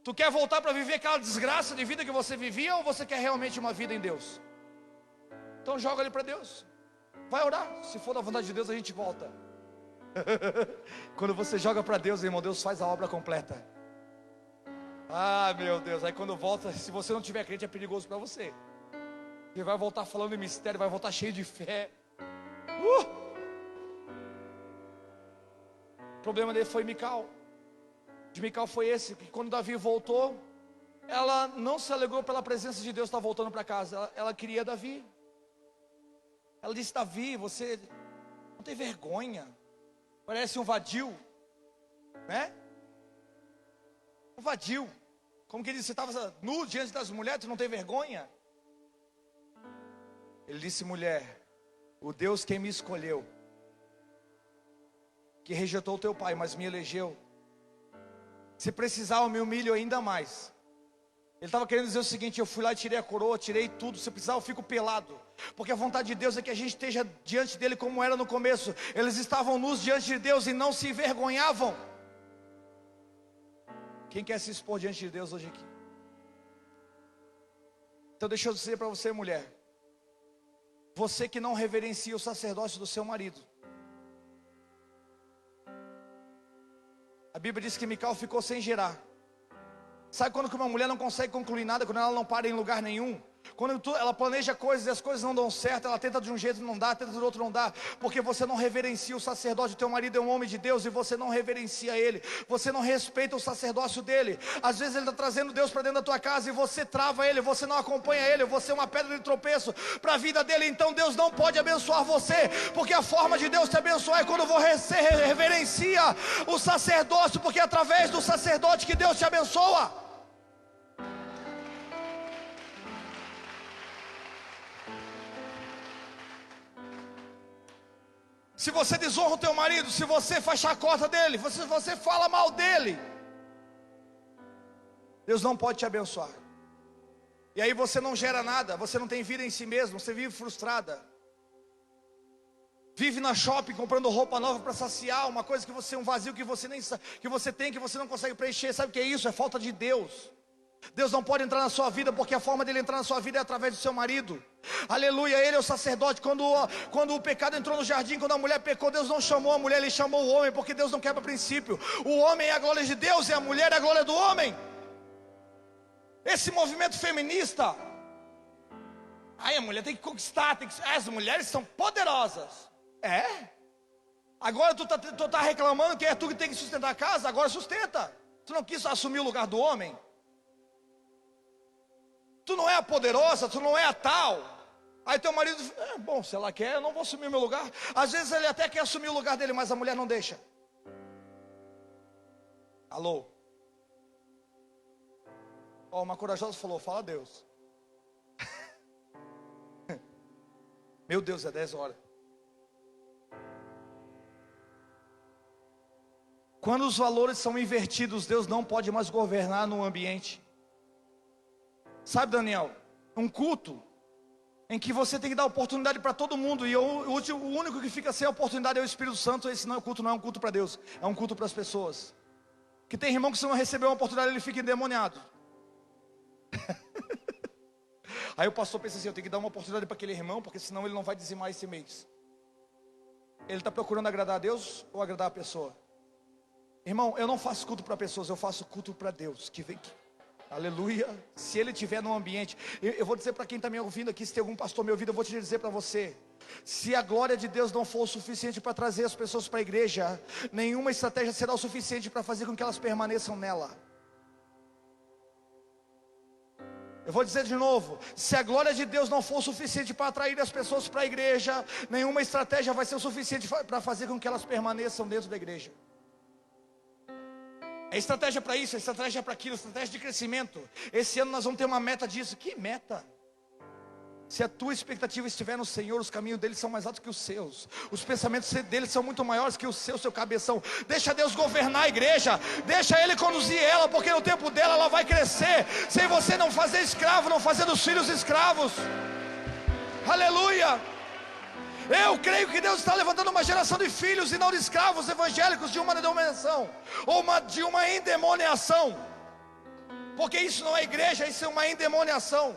A: Tu quer voltar para viver aquela desgraça de vida que você vivia, ou você quer realmente uma vida em Deus? Então joga ele para Deus. Vai orar, se for da vontade de Deus a gente volta. Quando você joga para Deus, irmão, Deus faz a obra completa. Meu Deus, aí quando volta, se você não tiver crente é perigoso para você. Ele vai voltar falando em mistério, vai voltar cheio de fé. O problema dele foi Mical. De Mical foi esse, que quando Davi voltou, ela não se alegrou pela presença de Deus estar voltando para casa. Ela queria Davi. Ela disse: Davi, você não tem vergonha, parece um vadio, né? Um vadio, como que ele disse, você estava nu diante das mulheres, tu não tem vergonha? Ele disse: mulher, o Deus quem me escolheu, que rejeitou o teu pai, mas me elegeu, se precisar eu me humilho ainda mais. Ele estava querendo dizer o seguinte: eu fui lá e tirei a coroa, tirei tudo, se precisar eu fico pelado, porque a vontade de Deus é que a gente esteja diante dele como era no começo. Eles estavam nus diante de Deus e não se envergonhavam. Quem quer se expor diante de Deus hoje aqui? Então deixa eu dizer para você, mulher, você que não reverencia o sacerdócio do seu marido. A Bíblia diz que Mical ficou sem gerar. Sabe quando que uma mulher não consegue concluir nada? Quando ela não para em lugar nenhum. Quando ela planeja coisas e as coisas não dão certo, ela tenta de um jeito e não dá, tenta do outro não dá, porque você não reverencia o sacerdócio. Teu marido é um homem de Deus e você não reverencia ele, você não respeita o sacerdócio dele. Às vezes ele está trazendo Deus para dentro da tua casa e você trava ele, você não acompanha ele, você é uma pedra de tropeço para a vida dele. Então Deus não pode abençoar você, porque a forma de Deus te abençoar é quando você reverencia o sacerdócio, porque é através do sacerdote que Deus te abençoa. Se você desonra o teu marido, se você faz chacota dele, se você fala mal dele, Deus não pode te abençoar. E aí você não gera nada, você não tem vida em si mesmo, você vive frustrada. Vive na shopping comprando roupa nova para saciar uma coisa que você, um vazio que você nem que você tem, que você não consegue preencher. Sabe o que é isso? É falta de Deus. Deus não pode entrar na sua vida, porque a forma dele entrar na sua vida é através do seu marido. Aleluia, ele é o sacerdote. Quando o pecado entrou no jardim, quando a mulher pecou, Deus não chamou a mulher, ele chamou o homem, porque Deus não quebra princípio. O homem é a glória de Deus e a mulher é a glória do homem. Esse movimento feminista, aí a mulher tem que conquistar, as mulheres são poderosas. É? Agora tu tá reclamando que é tu que tem que sustentar a casa, agora sustenta. Tu não quis assumir o lugar do homem? Tu não é a poderosa, tu não é a tal. Aí teu marido, bom, se ela quer, eu não vou assumir o meu lugar. Às vezes ele até quer assumir o lugar dele, mas a mulher não deixa. Alô? Ó, uma corajosa falou, fala a Deus. Meu Deus, é 10 horas. Quando os valores são invertidos, Deus não pode mais governar no ambiente. Sabe, Daniel, um culto em que você tem que dar oportunidade para todo mundo, e o único que fica sem oportunidade é o Espírito Santo. Esse culto não é um culto para Deus, é um culto para as pessoas. Que tem irmão que se não receber uma oportunidade, ele fica endemoniado. Aí o pastor pensa assim, eu tenho que dar uma oportunidade para aquele irmão, porque senão ele não vai dizimar esse mês. Ele está procurando agradar a Deus ou agradar a pessoa? Irmão, eu não faço culto para pessoas, eu faço culto para Deus, que vem aqui. Aleluia. Se ele estiver no ambiente, eu vou dizer para quem está me ouvindo aqui, se tem algum pastor me ouvindo, eu vou te dizer para você: se a glória de Deus não for o suficiente para trazer as pessoas para a igreja, nenhuma estratégia será o suficiente para fazer com que elas permaneçam nela. Eu vou dizer de novo: se a glória de Deus não for o suficiente para atrair as pessoas para a igreja, nenhuma estratégia vai ser o suficiente para fazer com que elas permaneçam dentro da igreja. É estratégia para isso, é estratégia para aquilo, estratégia de crescimento. Esse ano nós vamos ter uma meta disso. Que meta? Se a tua expectativa estiver no Senhor, os caminhos dele são mais altos que os seus. Os pensamentos dele são muito maiores que o seu cabeção. Deixa Deus governar a igreja. Deixa Ele conduzir ela, porque no tempo dela ela vai crescer. Sem você não fazer escravo, não fazer dos filhos escravos. Aleluia. Eu creio que Deus está levantando uma geração de filhos e não de escravos evangélicos de uma denominação, ou de uma endemoniação. Porque isso não é igreja, isso é uma endemoniação.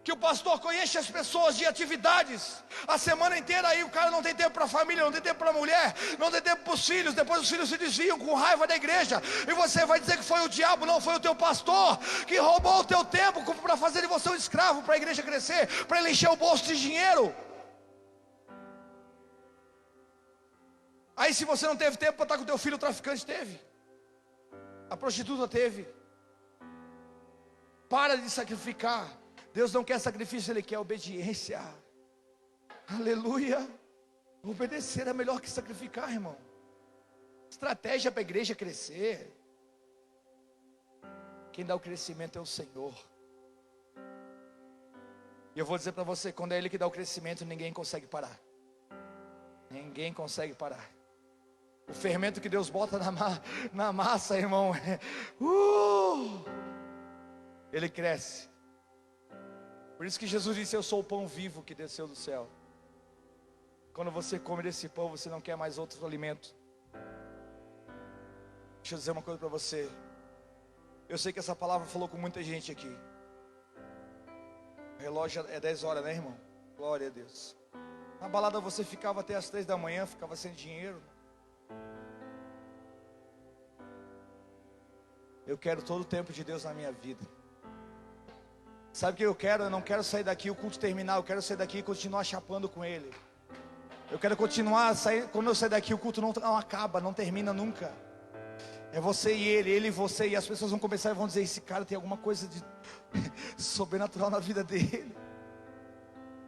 A: Que o pastor conhece as pessoas de atividades a semana inteira, aí o cara não tem tempo para a família, não tem tempo para a mulher, não tem tempo para os filhos. Depois os filhos se desviam com raiva da igreja, e você vai dizer que foi o diabo, não foi o teu pastor que roubou o teu tempo para fazer de você um escravo, para a igreja crescer, para ele encher o bolso de dinheiro. Aí se você não teve tempo para estar com o teu filho, o traficante teve, a prostituta teve. Para de sacrificar. Deus não quer sacrifício, Ele quer obediência. Aleluia. Obedecer é melhor que sacrificar, irmão. Estratégia para a igreja crescer. Quem dá o crescimento é o Senhor. E eu vou dizer para você, quando é Ele que dá o crescimento, ninguém consegue parar. Ninguém consegue parar. O fermento que Deus bota na massa, irmão, ele cresce. Por isso que Jesus disse: eu sou o pão vivo que desceu do céu. Quando você come desse pão, você não quer mais outro alimento. Deixa eu dizer uma coisa para você. Eu sei que essa palavra falou com muita gente aqui. O relógio é 10 horas, né, irmão? Glória a Deus. Na balada você ficava até as 3 da manhã, ficava sem dinheiro. Eu quero todo o tempo de Deus na minha vida. Sabe o que eu quero? Eu não quero sair daqui, o culto terminar. Eu quero sair daqui e continuar chapando com Ele. Eu quero continuar, quando eu sair daqui, o culto não acaba, não termina nunca. É você e ele e você. E as pessoas vão começar e vão dizer: esse cara tem alguma coisa de sobrenatural na vida dele.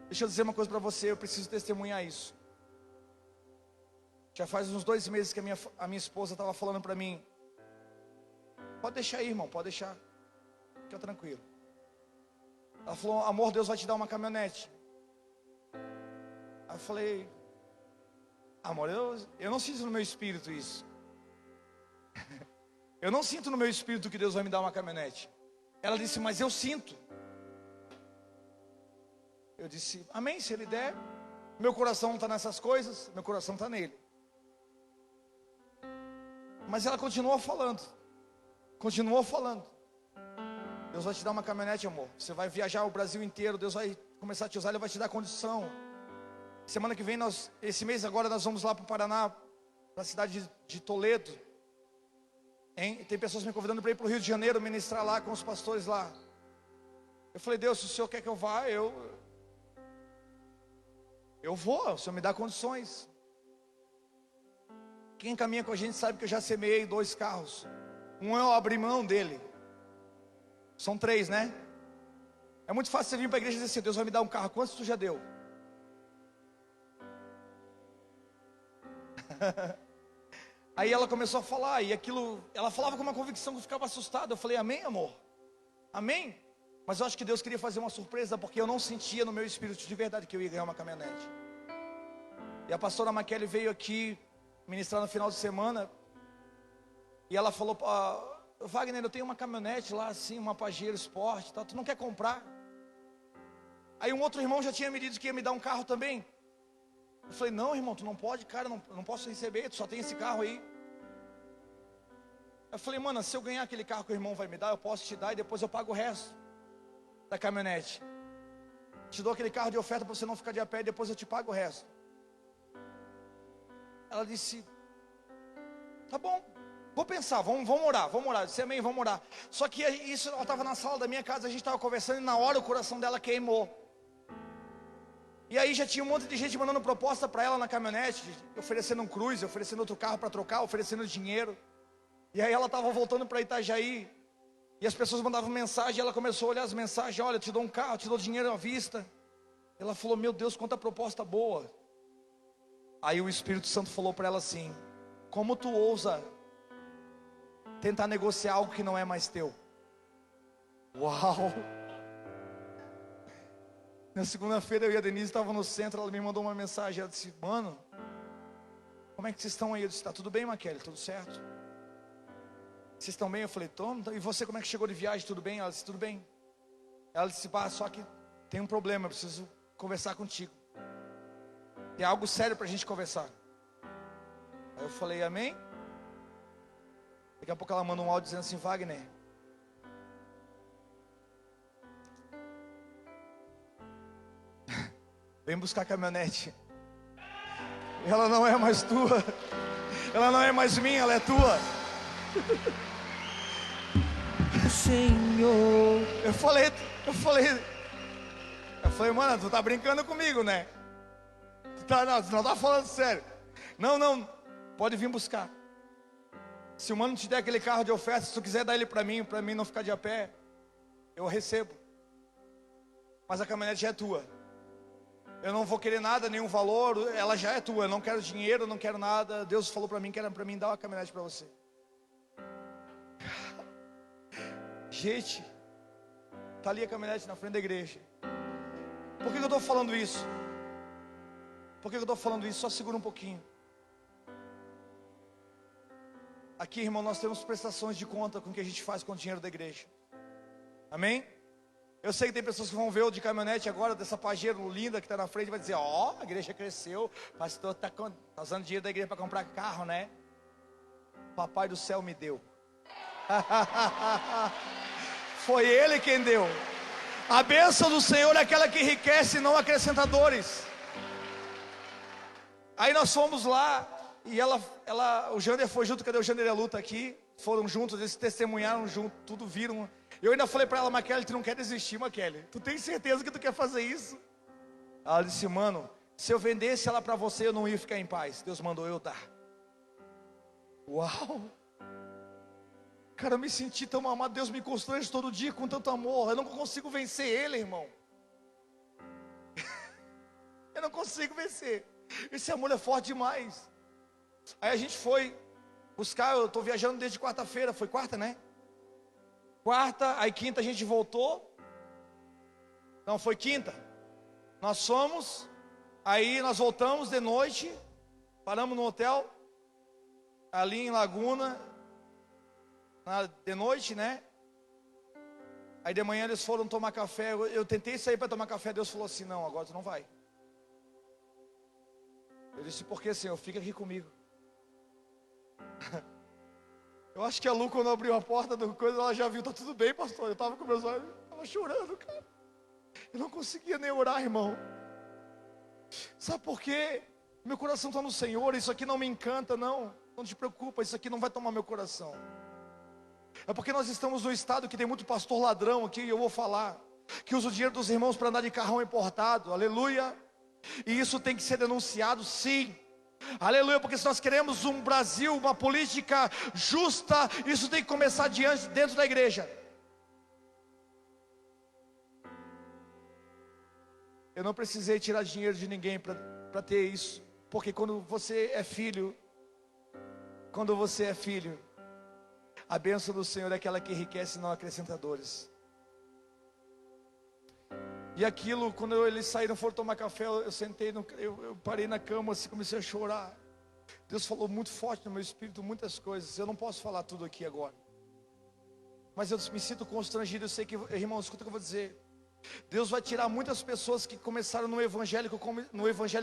A: Deixa eu dizer uma coisa para você, eu preciso testemunhar isso. Já faz uns 2 meses que a minha esposa estava falando para mim: pode deixar aí, irmão, pode deixar, fica tranquilo. Ela falou: amor, Deus vai te dar uma caminhonete. Aí eu falei: amor, eu não sinto no meu espírito isso. Eu não sinto no meu espírito que Deus vai me dar uma caminhonete. Ela disse, mas eu sinto. Eu disse, amém, se Ele der. Meu coração não está nessas coisas, meu coração está nele. Mas ela continuou falando. Continuou falando. Deus vai te dar uma caminhonete, amor. Você vai viajar o Brasil inteiro. Deus vai começar a te usar, Ele vai te dar condição. Semana que vem, esse mês agora, nós vamos lá para o Paraná, para a cidade de Toledo. Hein? Tem pessoas me convidando para ir para o Rio de Janeiro, ministrar lá com os pastores lá. Eu falei, Deus, se o Senhor quer que eu vá, eu vou, o Senhor me dá condições. Quem caminha com a gente sabe que eu já semeei 2 carros. Um eu abri mão dele. São 3, né? É muito fácil você vir para a igreja e dizer assim, Deus vai me dar um carro. Quantos tu já deu? Aí ela começou a falar, e aquilo, ela falava com uma convicção que eu ficava assustado. Eu falei, amém, amor? Amém? Mas eu acho que Deus queria fazer uma surpresa, porque eu não sentia no meu espírito de verdade que eu ia ganhar uma caminhonete. E a pastora Maquele veio aqui ministrar no final de semana, e ela falou, Wagner, eu tenho uma caminhonete lá assim, uma Pajero Sport, tá? Tu não quer comprar? Aí um outro irmão já tinha me dito que ia me dar um carro também. Eu falei, não, irmão, tu não pode, cara, não posso receber, tu só tem esse carro aí. Eu falei, mano, se eu ganhar aquele carro que o irmão vai me dar, eu posso te dar e depois eu pago o resto da caminhonete. Te dou aquele carro de oferta para você não ficar de a pé e depois eu te pago o resto. Ela disse, tá bom, vou pensar, vamos orar. Eu disse, amém, vamos orar. Só que isso, ela estava na sala da minha casa, a gente estava conversando e na hora o coração dela queimou. E aí já tinha um monte de gente mandando proposta para ela na caminhonete, oferecendo um cruze, oferecendo outro carro para trocar, oferecendo dinheiro. E aí ela estava voltando para Itajaí, e as pessoas mandavam mensagem, e ela começou a olhar as mensagens, olha, eu te dou um carro, eu te dou dinheiro à vista. Ela falou, meu Deus, quanta proposta boa. Aí o Espírito Santo falou para ela assim, como tu ousa tentar negociar algo que não é mais teu? Uau! Na segunda-feira eu e a Denise estavam no centro, ela me mandou uma mensagem, ela disse, mano, como é que vocês estão aí? Eu disse, tá tudo bem, Maquele, tudo certo? Vocês estão bem? Eu falei, tô. E você, como é que chegou de viagem, tudo bem? Ela disse, tudo bem. Ela disse, só que tem um problema, eu preciso conversar contigo. Tem algo sério pra gente conversar. Aí eu falei, amém? Daqui a pouco ela manda um áudio dizendo assim, Wagner, vem buscar a caminhonete. Ela não é mais tua. Ela não é mais minha, ela é tua.
B: Senhor.
A: Eu falei, mano, tu tá brincando comigo, né? Tu não tá falando sério. Não, pode vir buscar. Se o mano te der aquele carro de oferta, se tu quiser dar ele para mim não ficar de a pé, eu recebo. Mas a caminhonete já é tua. Eu não vou querer nada, nenhum valor, ela já é tua. Eu não quero dinheiro, não quero nada. Deus falou para mim que era para mim dar uma caminhonete para você. Gente, tá ali a caminhonete na frente da igreja. Por que eu estou falando isso? Só segura um pouquinho. Aqui, irmão, nós temos prestações de conta com o que a gente faz com o dinheiro da igreja. Amém? Eu sei que tem pessoas que vão ver o de caminhonete agora, dessa Pajero linda que está na frente, e vai dizer, ó, a igreja cresceu, o pastor está usando dinheiro da igreja para comprar carro, né? Papai do céu me deu. Foi Ele quem deu. A bênção do Senhor é aquela que enriquece, não acrescentadores. Aí nós fomos lá, e o Jander foi junto, cadê o Jander e a Luta aqui? Foram juntos, eles testemunharam junto, tudo viram. Eu ainda falei para ela, Maquele, tu não quer desistir, Maquele? Tu tem certeza que tu quer fazer isso? Ela disse, mano, se eu vendesse ela para você, eu não ia ficar em paz. Deus mandou eu dar. Uau! Cara, eu me senti tão amado. Deus me constrange todo dia com tanto amor. Eu não consigo vencer Ele, irmão. Eu não consigo vencer. Esse amor é forte demais. Aí a gente foi buscar, eu estou viajando desde quarta-feira. Foi quarta, né? Quarta, aí quinta a gente voltou. Não, foi quinta. Nós fomos, aí nós voltamos de noite, paramos no hotel, ali em Laguna. de noite, né? Aí de manhã eles foram tomar café. Eu tentei sair para tomar café. Deus falou assim: não, agora tu não vai. Eu disse: por que, Senhor? Fica aqui comigo. Eu acho que a Lu, quando abriu a porta do coisa, ela já viu: tá tudo bem, pastor. Eu estava com meus olhos, estava chorando, cara. Eu não conseguia nem orar, irmão. Sabe por quê? Meu coração está no Senhor. Isso aqui não me encanta, não. Não te preocupa, isso aqui não vai tomar meu coração. É porque nós estamos num estado que tem muito pastor ladrão aqui. E eu vou falar que usa o dinheiro dos irmãos para andar de carrão importado. Aleluia. E isso tem que ser denunciado, sim. Aleluia, porque se nós queremos um Brasil, uma política justa, isso tem que começar dentro da igreja. Eu não precisei tirar dinheiro de ninguém para ter isso, porque quando você é filho, a bênção do Senhor é aquela que enriquece e não acrescenta dores. E aquilo, quando eles saíram, foram tomar café, eu sentei, eu parei na cama, assim, comecei a chorar. Deus falou muito forte no meu espírito, muitas coisas. Eu não posso falar tudo aqui agora, mas eu me sinto constrangido. Eu sei que, irmão, escuta o que eu vou dizer. Deus vai tirar muitas pessoas que começaram no evangelho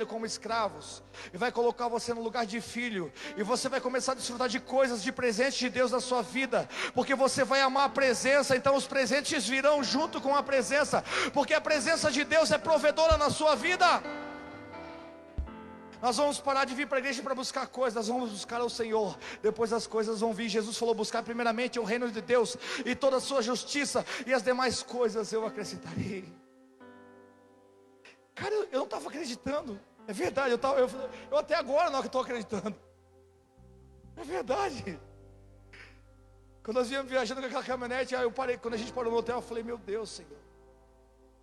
A: como escravos, e vai colocar você no lugar de filho, e você vai começar a desfrutar de coisas, de presentes de Deus na sua vida, porque você vai amar a presença. Então os presentes virão junto com a presença, porque a presença de Deus é provedora na sua vida. Nós vamos parar de vir para a igreja para buscar coisas. Nós vamos buscar o Senhor. Depois as coisas vão vir. Jesus falou: buscar primeiramente o reino de Deus e toda a sua justiça, e as demais coisas eu acrescentarei. Cara, eu não estava acreditando. É verdade, eu até agora não estou acreditando. É verdade. Quando nós viemos viajando com aquela caminhonete, aí eu parei. Quando a gente parou no hotel, eu falei: meu Deus, Senhor,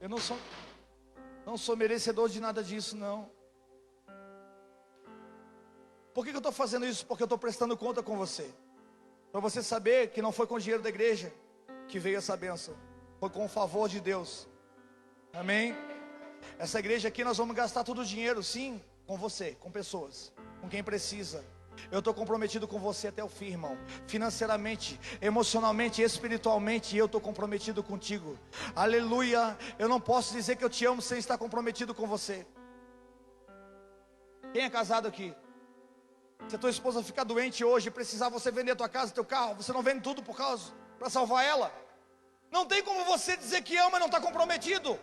A: eu não sou merecedor de nada disso, não. Por que eu estou fazendo isso? Porque eu estou prestando conta com você, para você saber que não foi com o dinheiro da igreja que veio essa bênção, foi com o favor de Deus. Amém? Essa igreja aqui nós vamos gastar todo o dinheiro, sim, com você, com pessoas, com quem precisa. Eu estou comprometido com você até o fim, irmão. Financeiramente, emocionalmente, espiritualmente, eu estou comprometido contigo. Aleluia. Eu não posso dizer que eu te amo sem estar comprometido com você. Quem é casado aqui? Se a tua esposa ficar doente hoje e precisar você vender a tua casa, teu carro, você não vende tudo para salvar ela? Não tem como você dizer que ama e não está comprometido.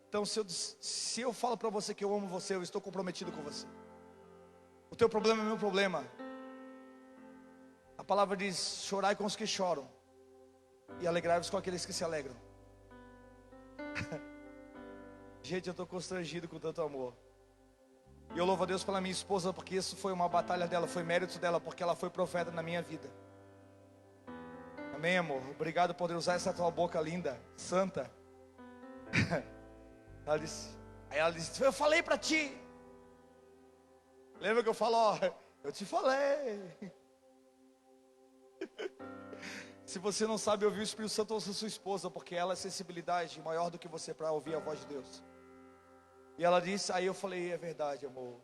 A: Então se eu falo para você que eu amo você, eu estou comprometido com você. O teu problema é o meu problema. A palavra diz: chorai com os que choram e alegrai-vos com aqueles que se alegram. Gente, eu estou constrangido com tanto amor. E eu louvo a Deus pela minha esposa, porque isso foi uma batalha dela, foi mérito dela, porque ela foi profeta na minha vida. Amém, amor? Obrigado por usar essa tua boca linda, santa. Ela disse: eu falei para ti. Lembra que eu falo: ó, eu te falei. Se você não sabe ouvir o Espírito Santo, ouça sua esposa, porque ela é sensibilidade maior do que você para ouvir a voz de Deus. E ela disse, aí eu falei: é verdade, amor.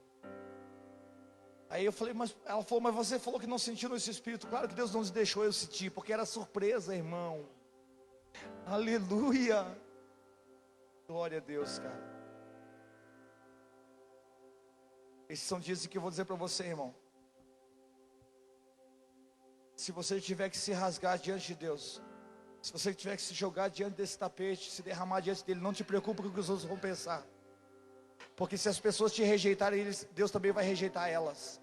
A: Aí eu falei: mas ela falou: mas você falou que não sentiu esse Espírito. Claro que Deus não nos deixou eu sentir, porque era surpresa, irmão. Aleluia. Glória a Deus, cara. Esses são dias em que eu vou dizer para você, irmão, se você tiver que se rasgar diante de Deus, se você tiver que se jogar diante desse tapete, se derramar diante dele, não te preocupe com o que os outros vão pensar. Porque se as pessoas te rejeitarem, Deus também vai rejeitar elas.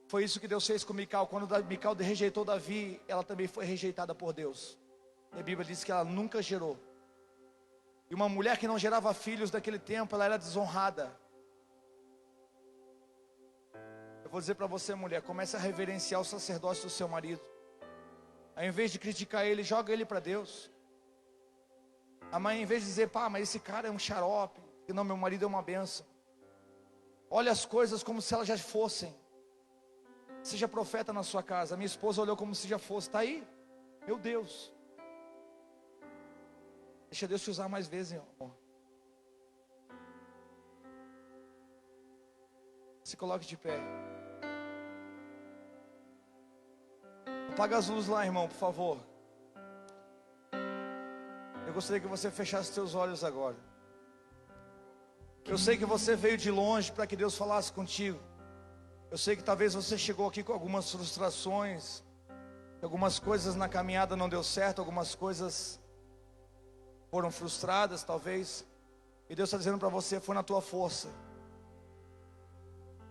A: Foi isso que Deus fez com Mical. Quando Mical rejeitou Davi, ela também foi rejeitada por Deus. E a Bíblia diz que ela nunca gerou. E uma mulher que não gerava filhos naquele tempo, ela era desonrada. Eu vou dizer para você, mulher, comece a reverenciar o sacerdócio do seu marido. Ao invés de criticar ele, joga ele para Deus. A mãe, em vez de dizer: pá, mas esse cara é um xarope, e não, meu marido é uma benção. Olha as coisas como se elas já fossem. Seja profeta na sua casa. A minha esposa olhou como se já fosse. Está aí? Meu Deus. Deixa Deus te usar mais vezes, amor. Se coloque de pé. Apaga as luzes lá, irmão, por favor. Eu gostaria que você fechasse seus olhos agora. Eu sei que você veio de longe para que Deus falasse contigo. Eu sei que talvez você chegou aqui com algumas frustrações, algumas coisas na caminhada não deu certo, algumas coisas foram frustradas talvez, e Deus está dizendo para você: foi na tua força,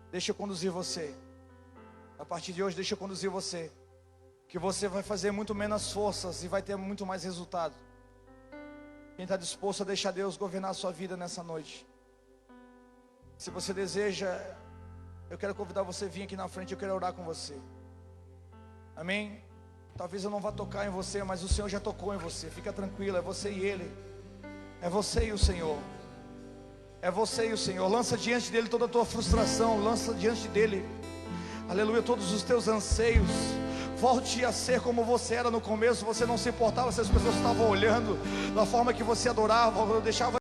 A: deixa eu conduzir você. A partir de hoje, deixa eu conduzir você, que você vai fazer muito menos forças e vai ter muito mais resultado. Quem está disposto a deixar Deus governar a sua vida nessa noite? Se você deseja, eu quero convidar você a vir aqui na frente, eu quero orar com você. Amém? Talvez eu não vá tocar em você, mas o Senhor já tocou em você. Fica tranquilo, é você e Ele. É você e o Senhor. É você e o Senhor. Lança diante dEle toda a tua frustração. Lança diante dEle, aleluia, todos os teus anseios. Volte a ser como você era no começo. Você não se importava se as pessoas estavam olhando, da forma que você adorava, deixava